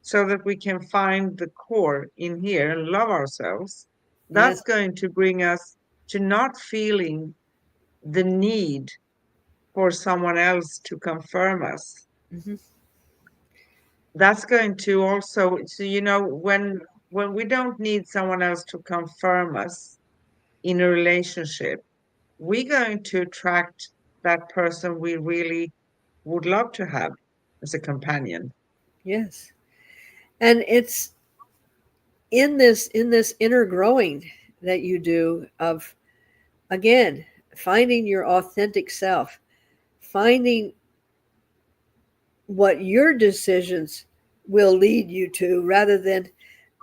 so that we can find the core in here and love ourselves. That's Yes. going to bring us to not feeling the need for someone else to confirm us. Hmm. That's going to also, so when we don't need someone else to confirm us in a relationship, we're going to attract that person we really would love to have as a companion. Yes. And it's in this inner growing that you do of, again, finding your authentic self, finding what your decisions will lead you to rather than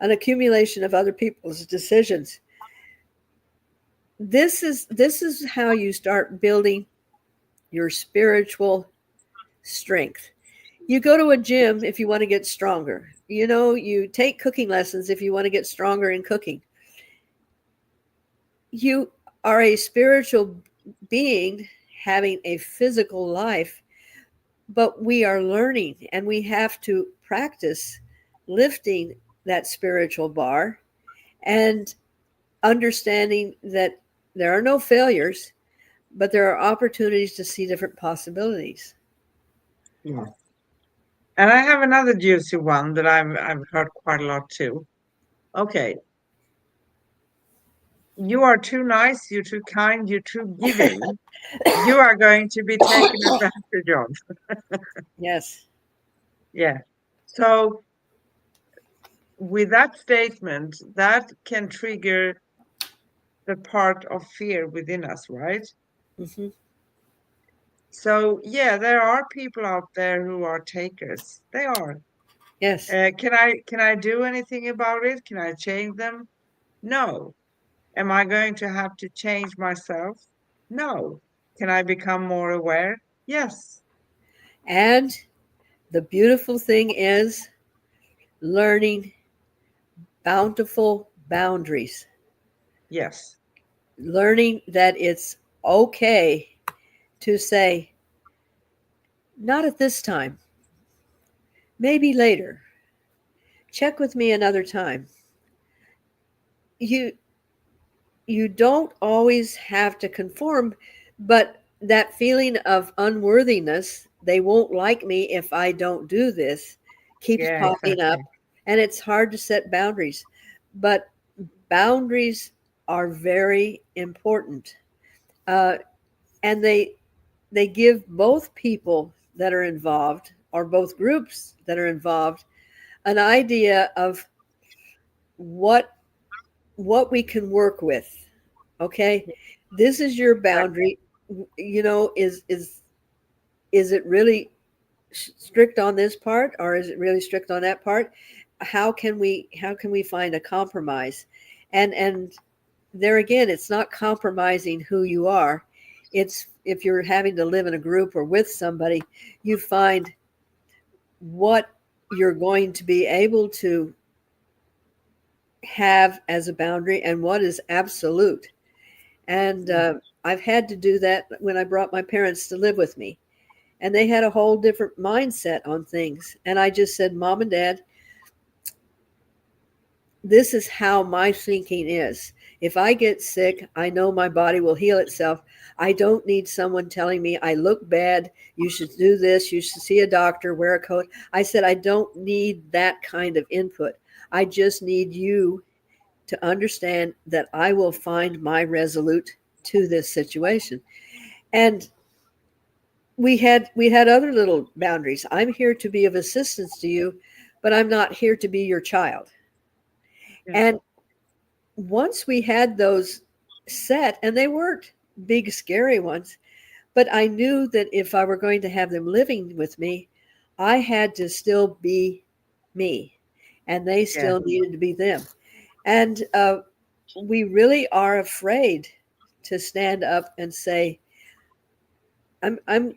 an accumulation of other people's decisions. This is how you start building your spiritual strength. You go to a gym if you want to get stronger. You take cooking lessons if you want to get stronger in cooking. You are a spiritual being having a physical life, but we are learning and we have to practice lifting that spiritual bar and understanding that there are no failures, but there are opportunities to see different possibilities. Yeah. And I have another juicy one that I've heard quite a lot too. Okay, you are too nice, you're too kind, you're too giving. You are going to be taken advantage of. Yes. Yeah. So with that statement, that can trigger the part of fear within us, right? Hmm. So yeah, there are people out there who are takers. They are. Yes. Can I do anything about it? Can I change them? No. Am I going to have to change myself? No. Can I become more aware? Yes. And the beautiful thing is learning bountiful boundaries, Yes. learning that it's okay to say, not at this time, maybe later, check with me another time. You don't always have to conform, but that feeling of unworthiness, they won't like me if I don't do this, keeps Yeah, popping up, exactly. and it's hard to set boundaries. But boundaries are very important, uh, and they give both people that are involved, or both groups that are involved, an idea of what what we can work with. Okay, this is your Exactly. boundary. Is it really strict on this part, or is it really strict on that part? How can we find a compromise? And there again, it's not compromising who you are. It's, if you're having to live in a group or with somebody, you find what you're going to be able to have as a boundary and what is absolute. And I've had to do that when I brought my parents to live with me. And they had a whole different mindset on things. And I just said, Mom and Dad, this is how my thinking is. If I get sick, I know my body will heal itself. I don't need someone telling me I look bad. You should do this. You should see a doctor, wear a coat. I said, I don't need that kind of input. I just need you to understand that I will find my resolute to this situation. And we had other little boundaries. I'm here to be of assistance to you, but I'm not here to be your child. Yeah. And once we had those set, and they weren't big, scary ones, but I knew that if I were going to have them living with me, I had to still be me, and they Yeah. still needed to be them. And we really are afraid to stand up and say, I'm, I'm,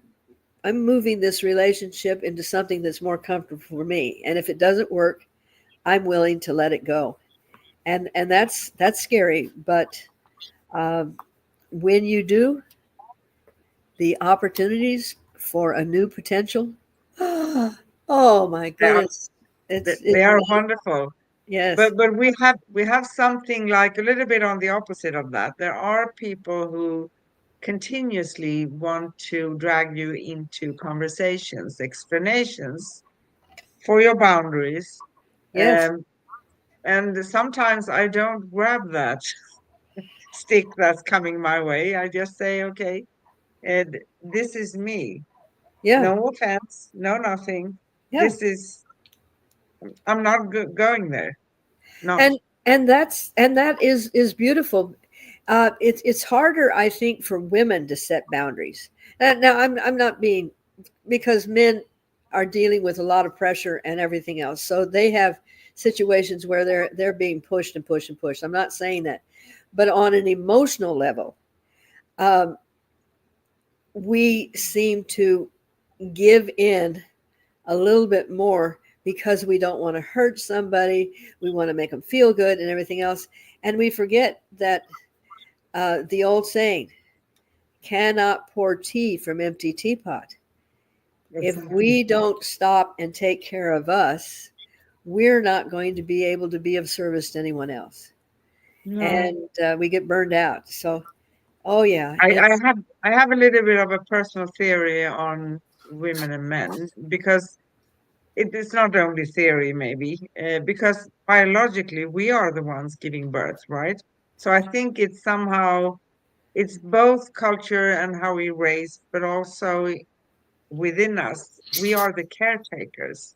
I'm moving this relationship into something that's more comfortable for me. And if it doesn't work, I'm willing to let it go. And that's scary. But um, when you do, the opportunities for a new potential, oh my They are, goodness, they it's are wonderful. yes, But we have something like a little bit on the opposite of that. There are people who continuously want to drag you into conversations, explanations for your boundaries. yes, Um, and sometimes I don't grab that stick that's coming my way. I just say, okay, and this is me. yeah, No offense, no nothing. yeah. This is, I'm not going there. Not. And that is beautiful. It's harder, I think, for women to set boundaries. Now, I'm not being, because men are dealing with a lot of pressure and everything else, so they have situations where they're being pushed and pushed and pushed. I'm not saying that, but on an emotional level, um, we seem to give in a little bit more because we don't want to hurt somebody. We want to make them feel good and everything else. And we forget that the old saying, cannot pour tea from empty teapot. If Exactly. we don't stop and take care of us, we're not going to be able to be of service to anyone else. No. And we get burned out. So, oh, yeah, I it's, have I have a little bit of a personal theory on women and men because it's not only theory maybe because biologically we are the ones giving birth, right? So I think it's somehow it's both culture and how we raise, but also within us we are the caretakers,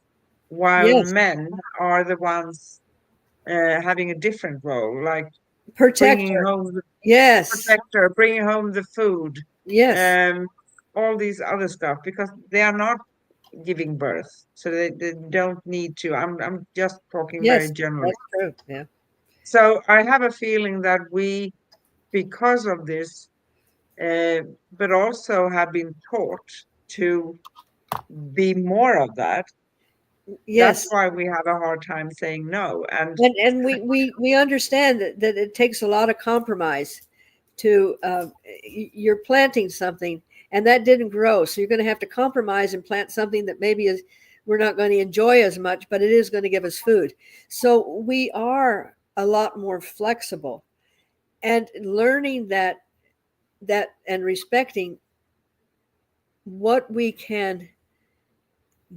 while yes, men are the ones having a different role, like bringing protector. home the Yes, protector, bringing home the food, yes, um, all these other stuff, because they are not giving birth, so they don't need to. I'm just talking very yes, generally. that's true. Yeah. So I have a feeling that we, because of this, uh, but also have been taught to be more of that. That's Yes. why we have a hard time saying no. And And we understand that it takes a lot of compromise to you're planting something and that didn't grow, so you're going to have to compromise and plant something that maybe is we're not going to enjoy as much, but it is going to give us food. So we are a lot more flexible, and learning that and respecting what we can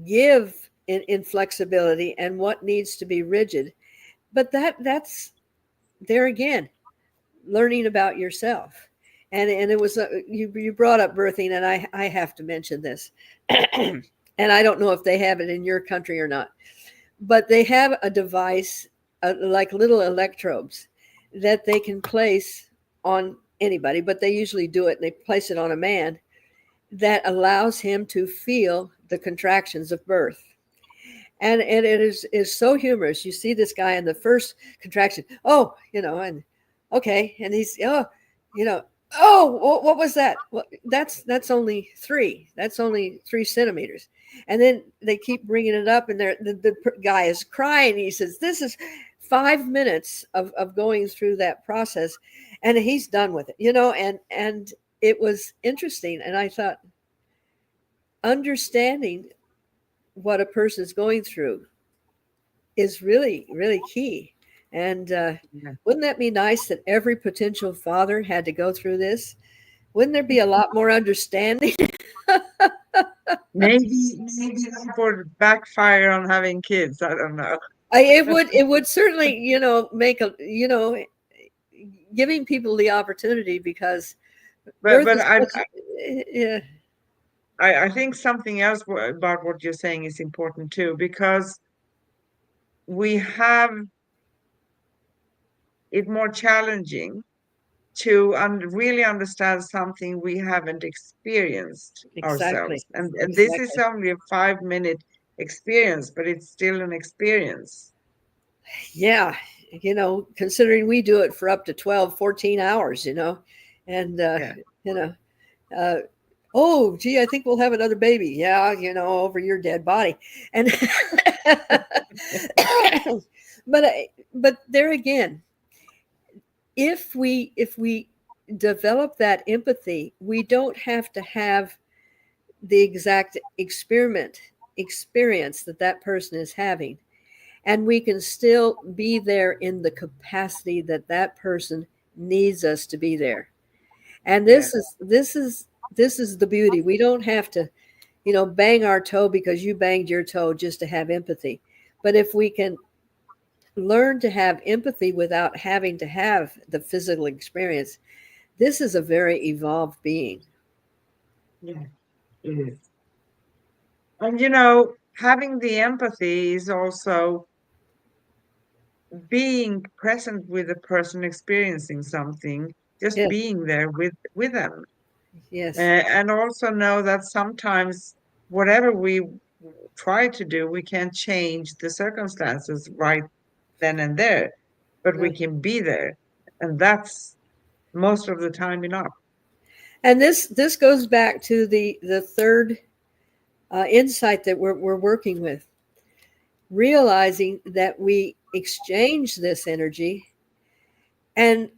give in flexibility and what needs to be rigid. But that's there again, learning about yourself. And it was you brought up birthing, and I have to mention this. And I don't know if they have it in your country or not, but they have a device, like little electrodes that they can place on anybody, but they usually do it, and they place it on a man, that allows him to feel the contractions of birth. And it is so humorous. You see this guy in the first contraction, oh, and okay, and he's you know, oh, what was that? Well, that's only three. That's only 3 centimeters. And then they keep bringing it up, and the guy is crying. He says, "This is 5 minutes of going through that process," and he's done with it. And it was interesting, and I thought, understanding what a person is going through is really, really key. And Yeah. wouldn't that be nice that every potential father had to go through this? Wouldn't there be a lot more understanding? Maybe that would backfire on having kids. I don't know. It would certainly, make a, giving people the opportunity, because But birth but is I such, yeah, I think something else about what you're saying is important too, because we have it more challenging to really understand something we haven't experienced exactly, ourselves. And this is exactly. only a 5 minute experience, but it's still an experience. Yeah, considering we do it for up to 12, 14 hours, and Yeah. you know, uh, oh, gee, I think we'll have another baby. Yeah, over your dead body, and but but there again, if we develop that empathy, we don't have to have the exact experience that that person is having, and we can still be there in the capacity that that person needs us to be there. And Yeah. this is the beauty. We don't have to, bang our toe because you banged your toe just to have empathy. But if we can learn to have empathy without having to have the physical experience, this is a very evolved being. Yeah. It is. And having the empathy is also being present with the person experiencing something, just Yes, being there with them. yes, And also know that sometimes whatever we try to do, we can't change the circumstances right then and there, but we no. can be there. And that's most of the time enough. And this goes back to the third insight that we're working with, realizing that we exchange this energy, and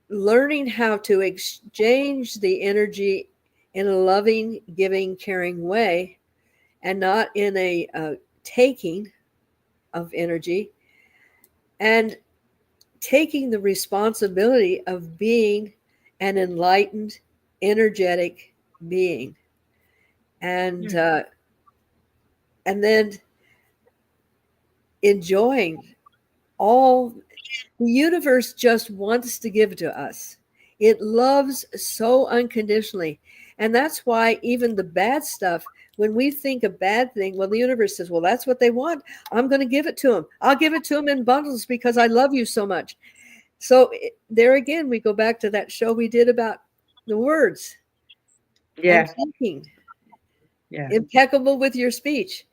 learning how to exchange the energy in a loving, giving, caring way, and not in a taking of energy, and taking the responsibility of being an enlightened, energetic being, and Yeah. and then enjoying all the universe just wants to give to us. It loves so unconditionally. And that's why even the bad stuff, when we think a bad thing, well, the universe says, well, that's what they want. I'm going to give it to them. I'll give it to them in bundles because I love you so much. So there again, we go back to that show we did about the words and Yeah. thinking, Yeah. impeccable with your speech.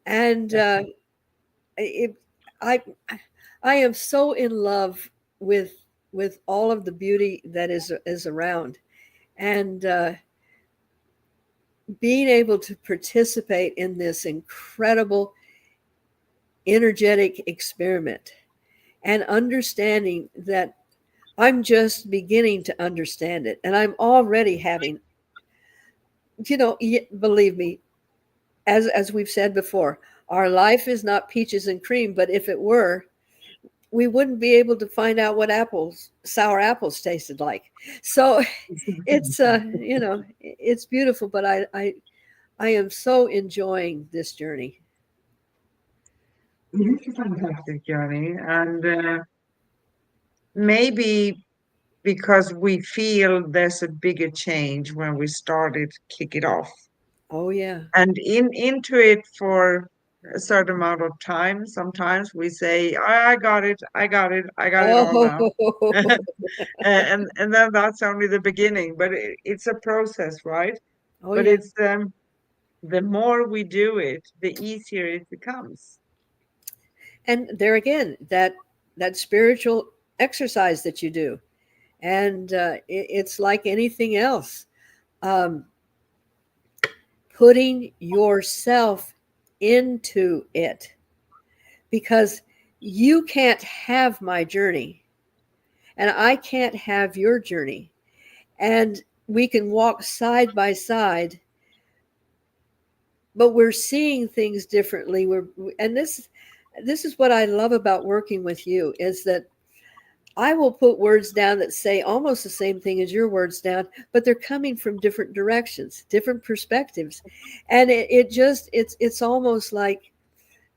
And Yeah. it, I, I am so in love with with all of the beauty that is around, and being able to participate in this incredible energetic experiment, and understanding that I'm just beginning to understand it, and I'm already having, believe me, as we've said before, our life is not peaches and cream, but if it were, we wouldn't be able to find out what sour apples tasted like. So it's it's beautiful, but I am so enjoying this journey. It is a fantastic journey. And maybe because we feel there's a bigger change when we started kick it off Oh yeah. and into it for a certain amount of time. Sometimes we say, I got it, I got it all now. Oh And then that's only the beginning, but it's a process, right? oh But yeah. it's the more we do it, the easier it becomes. And there again, that spiritual exercise that you do, and it's like anything else, um, putting yourself into it, because you can't have my journey and I can't have your journey, and we can walk side by side, but we're seeing things differently. And this is what I love about working with you is that I will put words down that say almost the same thing as your words down, but they're coming from different directions, different perspectives. And it's almost like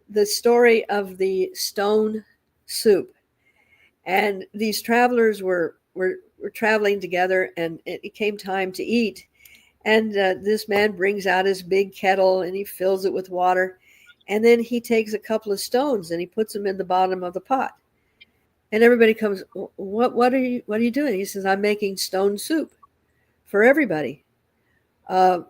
the story of the stone soup. And these travelers were traveling together, and it came time to eat. And this man brings out his big kettle and he fills it with water. And then he takes a couple of stones and he puts them in the bottom of the pot. And everybody comes, what are you doing? He says, I'm making stone soup for everybody. Uh,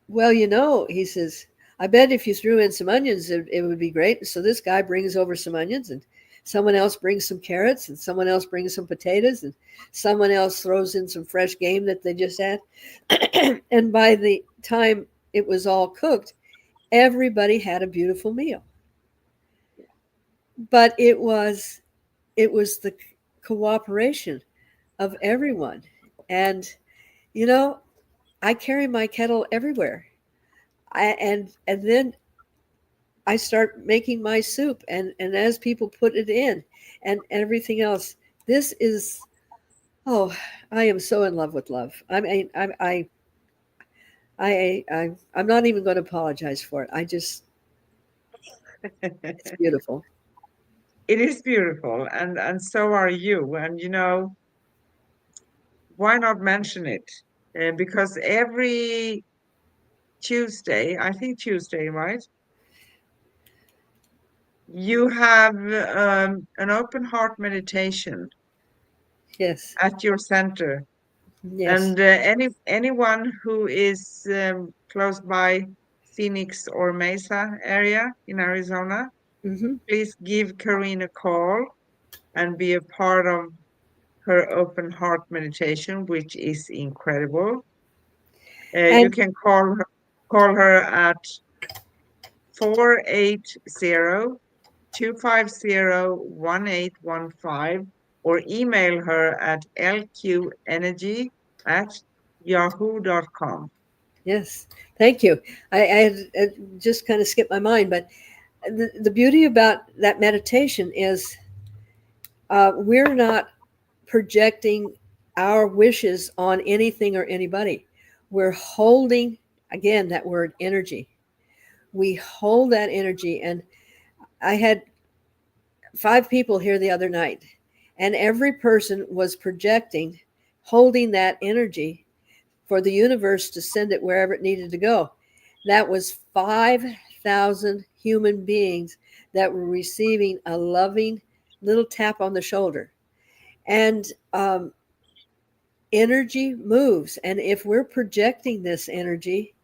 well, he says, I bet if you threw in some onions, it would be great. So this guy brings over some onions, and someone else brings some carrots, and someone else brings some potatoes, and someone else throws in some fresh game that they just had. And by the time it was all cooked, everybody had a beautiful meal. But it was the cooperation of everyone. And you know, I carry my kettle everywhere. And then I start making my soup, and as people put it in and everything else, this is, oh, I am so in love with love. I mean, I'm not even going to apologize for it. It's beautiful. It is beautiful, and so are you. And why not mention it? Because every Tuesday, I think Tuesday, right? You have an open heart meditation Yes. at your center, Yes. and anyone who is close by Phoenix or Mesa area in Arizona, Hmm. please give Karine a call and be a part of her open heart meditation, which is incredible. You And can call her at 480-250-1815 or email her at lqenergy@yahoo.com. yes, thank you. I just kind of skipped my mind, but the beauty about that meditation is we're not projecting our wishes on anything or anybody. We're holding, again, that word energy. We hold that energy. And I had 5 people here the other night, and every person was projecting, holding that energy for the universe to send it wherever it needed to go. That was 5,000 human beings that were receiving a loving little tap on the shoulder. And energy moves. And if we're projecting this energy,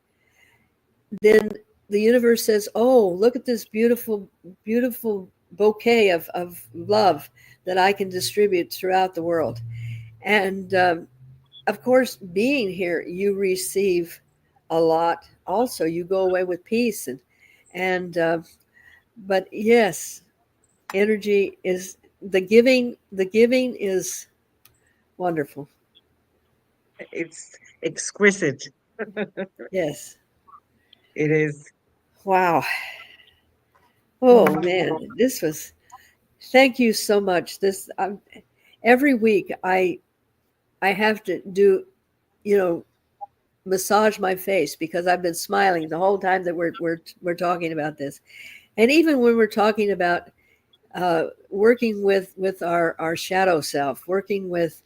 then the universe says, oh, look at this beautiful, beautiful bouquet of love that I can distribute throughout the world. And of course, being here, you receive a lot. Also, you go away with peace, and but yes, energy is the giving. The giving is wonderful. It's exquisite. Yes. It is. Wow. Oh man, this was. Thank you so much. This every week I have to do, you know, massage my face because I've been smiling the whole time that we're talking about this. And even when we're talking about working with our shadow self, working with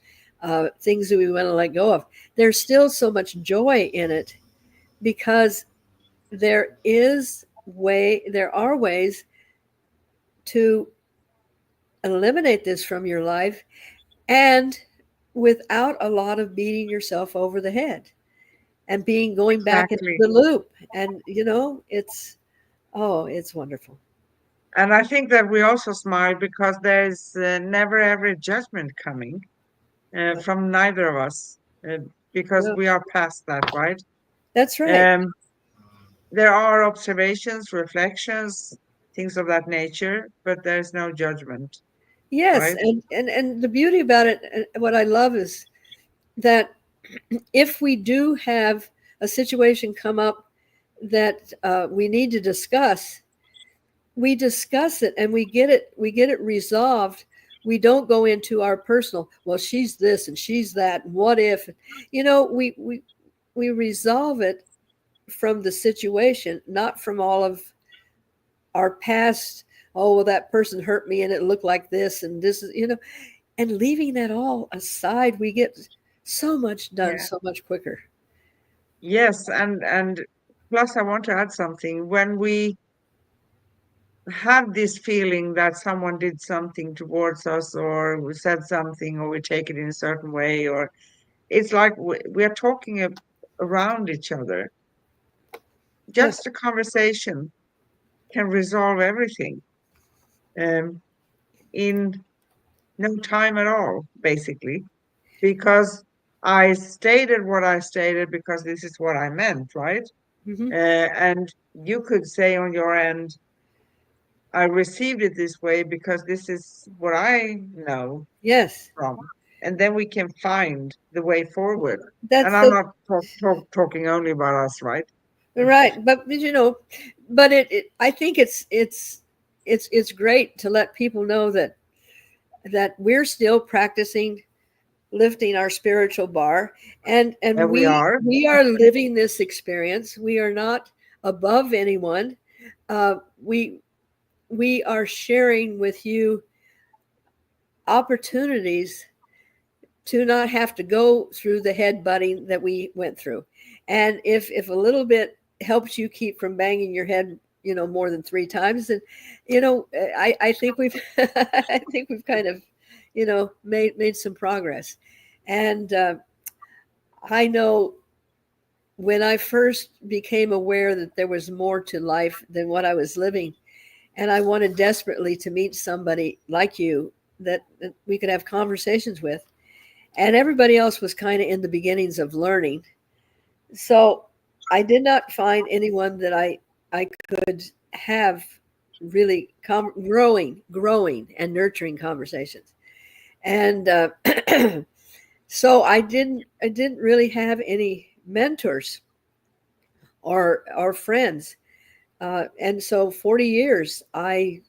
things that we want to let go of, there's still so much joy in it because there are ways to eliminate this from your life and without a lot of beating yourself over the head and being going back into Exactly. the loop. And it's wonderful. And I think that we also smile because there's never ever a judgment coming from neither of us because No, we are past that, right? that's right. Um, there are observations, reflections, things of that nature, but there's no judgment, Yes, right? and the beauty about it, what I love is that if we do have a situation come up that we need to discuss, we discuss it and we get it resolved. We don't go into our personal, well, she's this and she's that, and what if, we resolve it from the situation, not from all of our past. Oh, well, that person hurt me and it looked like this and this is, and leaving that all aside, we get so much done Yeah. so much quicker. Yes, and plus I want to add something. When we have this feeling that someone did something towards us or we said something or we take it in a certain way, or it's like we are talking around each other. Yeah. Just a conversation can resolve everything um, in no time at all, basically, because I stated what I stated because this is what I meant, right? Hmm. And you could say on your end, I received it this way because this is what I know Yes. from. And then we can find the way forward. And That's I'm the not talking only about us, right? right. But I think it's great to let people know that we're still practicing lifting our spiritual bar, and And we are. we are living this experience. We are not above anyone. We are sharing with you opportunities to not have to go through the head butting that we went through. And if a little bit helps you keep from banging your head, more than 3 times, then, I think we've I think we've kind of, made some progress. And I know when I first became aware that there was more to life than what I was living, and I wanted desperately to meet somebody like you that we could have conversations with, and everybody else was kind of in the beginnings of learning. So I did not find anyone that I could have really growing and nurturing conversations. And so I didn't really have any mentors or friends. And so 40 years I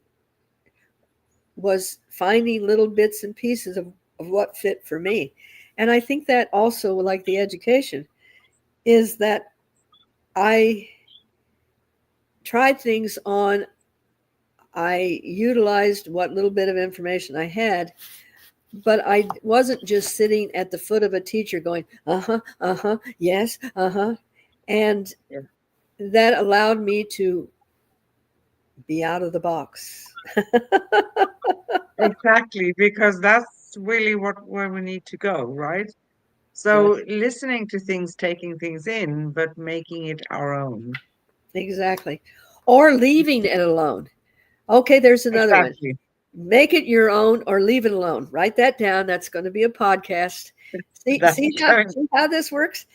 was finding little bits and pieces of what fit for me. And I think that also, like the education, is that I tried things on, I utilized what little bit of information I had, but I wasn't just sitting at the foot of a teacher going, uh huh, yes, uh huh. And Yeah. that allowed me to be out of the box. Exactly, because that's really where we need to go, right? Yeah, So listening to things, taking things in, but making it our own. exactly. Or leaving it alone. Okay, there's another one. Exactly. Make it your own or leave it alone. Write that down. That's going to be a podcast. See, That's see how going. see how this works.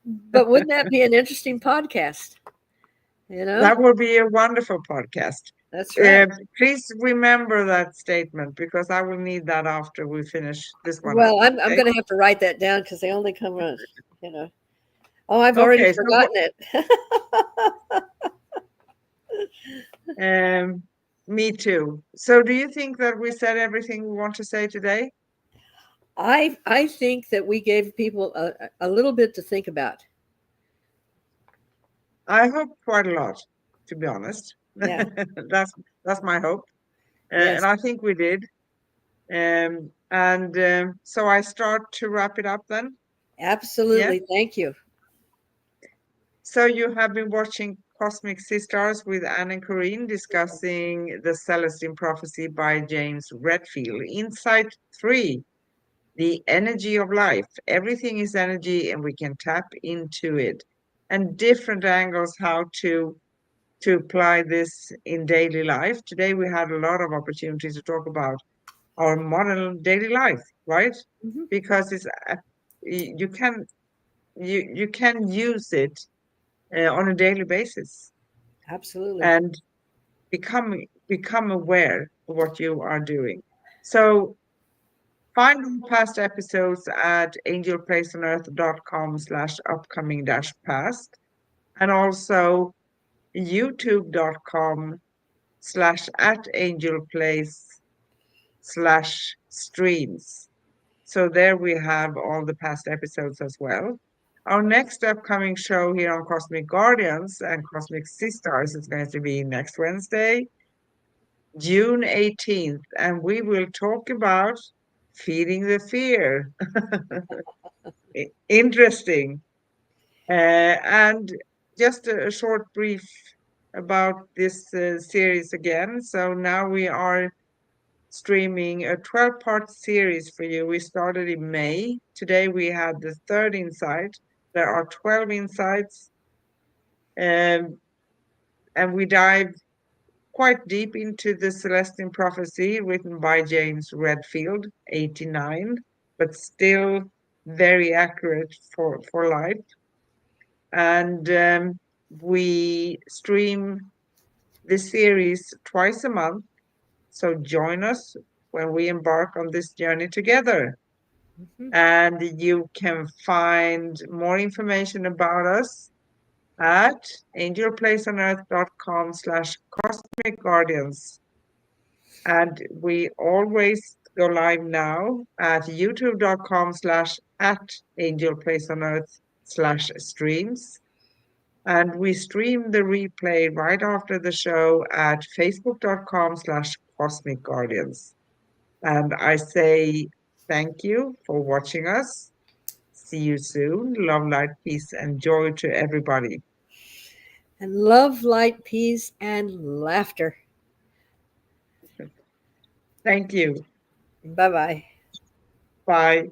But wouldn't that be an interesting podcast? You know, That will be a wonderful podcast. that's right. Please remember that statement because I will need that after we finish this one up. Well, I'm Okay. going to have to write that down because they only come on. You know. Oh, I've already Okay. So, forgotten it. um, me too. So, do you think that we said everything we want to say today? I think that we gave people a little bit to think about. I hope quite a lot, to be honest. Yeah. That's my hope, and Yes. I think we did. And so I start to wrap it up then. Yeah. Absolutely. Thank you. So you have been watching Cosmic Sisters with Anne and Corinne discussing the Celestine Prophecy by James Redfield. Insight 3, the energy of life. Everything is energy and we can tap into it. And different angles how to apply this in daily life. Today we had a lot of opportunities to talk about our modern daily life, right? Hmm. Because you can you can use it on a daily basis Absolutely. and become aware of what you are doing. So find all past episodes at angelplaceonearth.com/upcoming-past and also youtube.com / Angel Place /streams. So there we have all the past episodes as well. Our next upcoming show here on Cosmic Guardians and Cosmic Sisters is going to be next Wednesday, June 18th, and we will talk about feeding the fear. Interesting. And just a short brief about this series again. So now we are streaming a 12-part series for you. We started in May. Today we had the third insight. There are 12 insights, um, and we dive quite deep into the Celestine Prophecy written by James Redfield, 89, but still very accurate for life. And we stream this series twice a month. So join us when we embark on this journey together. Mhm. And you can find more information about us at angelplaceonearth.com/cosmic guardians. And we always go live now at youtube.com/at angelplaceonearth/streams. And we stream the replay right after the show at facebook.com/cosmic guardians. And I say thank you for watching us. See you soon. Love, light, peace, and joy to everybody. And love, light, peace, and laughter. Thank you. Bye bye. Bye.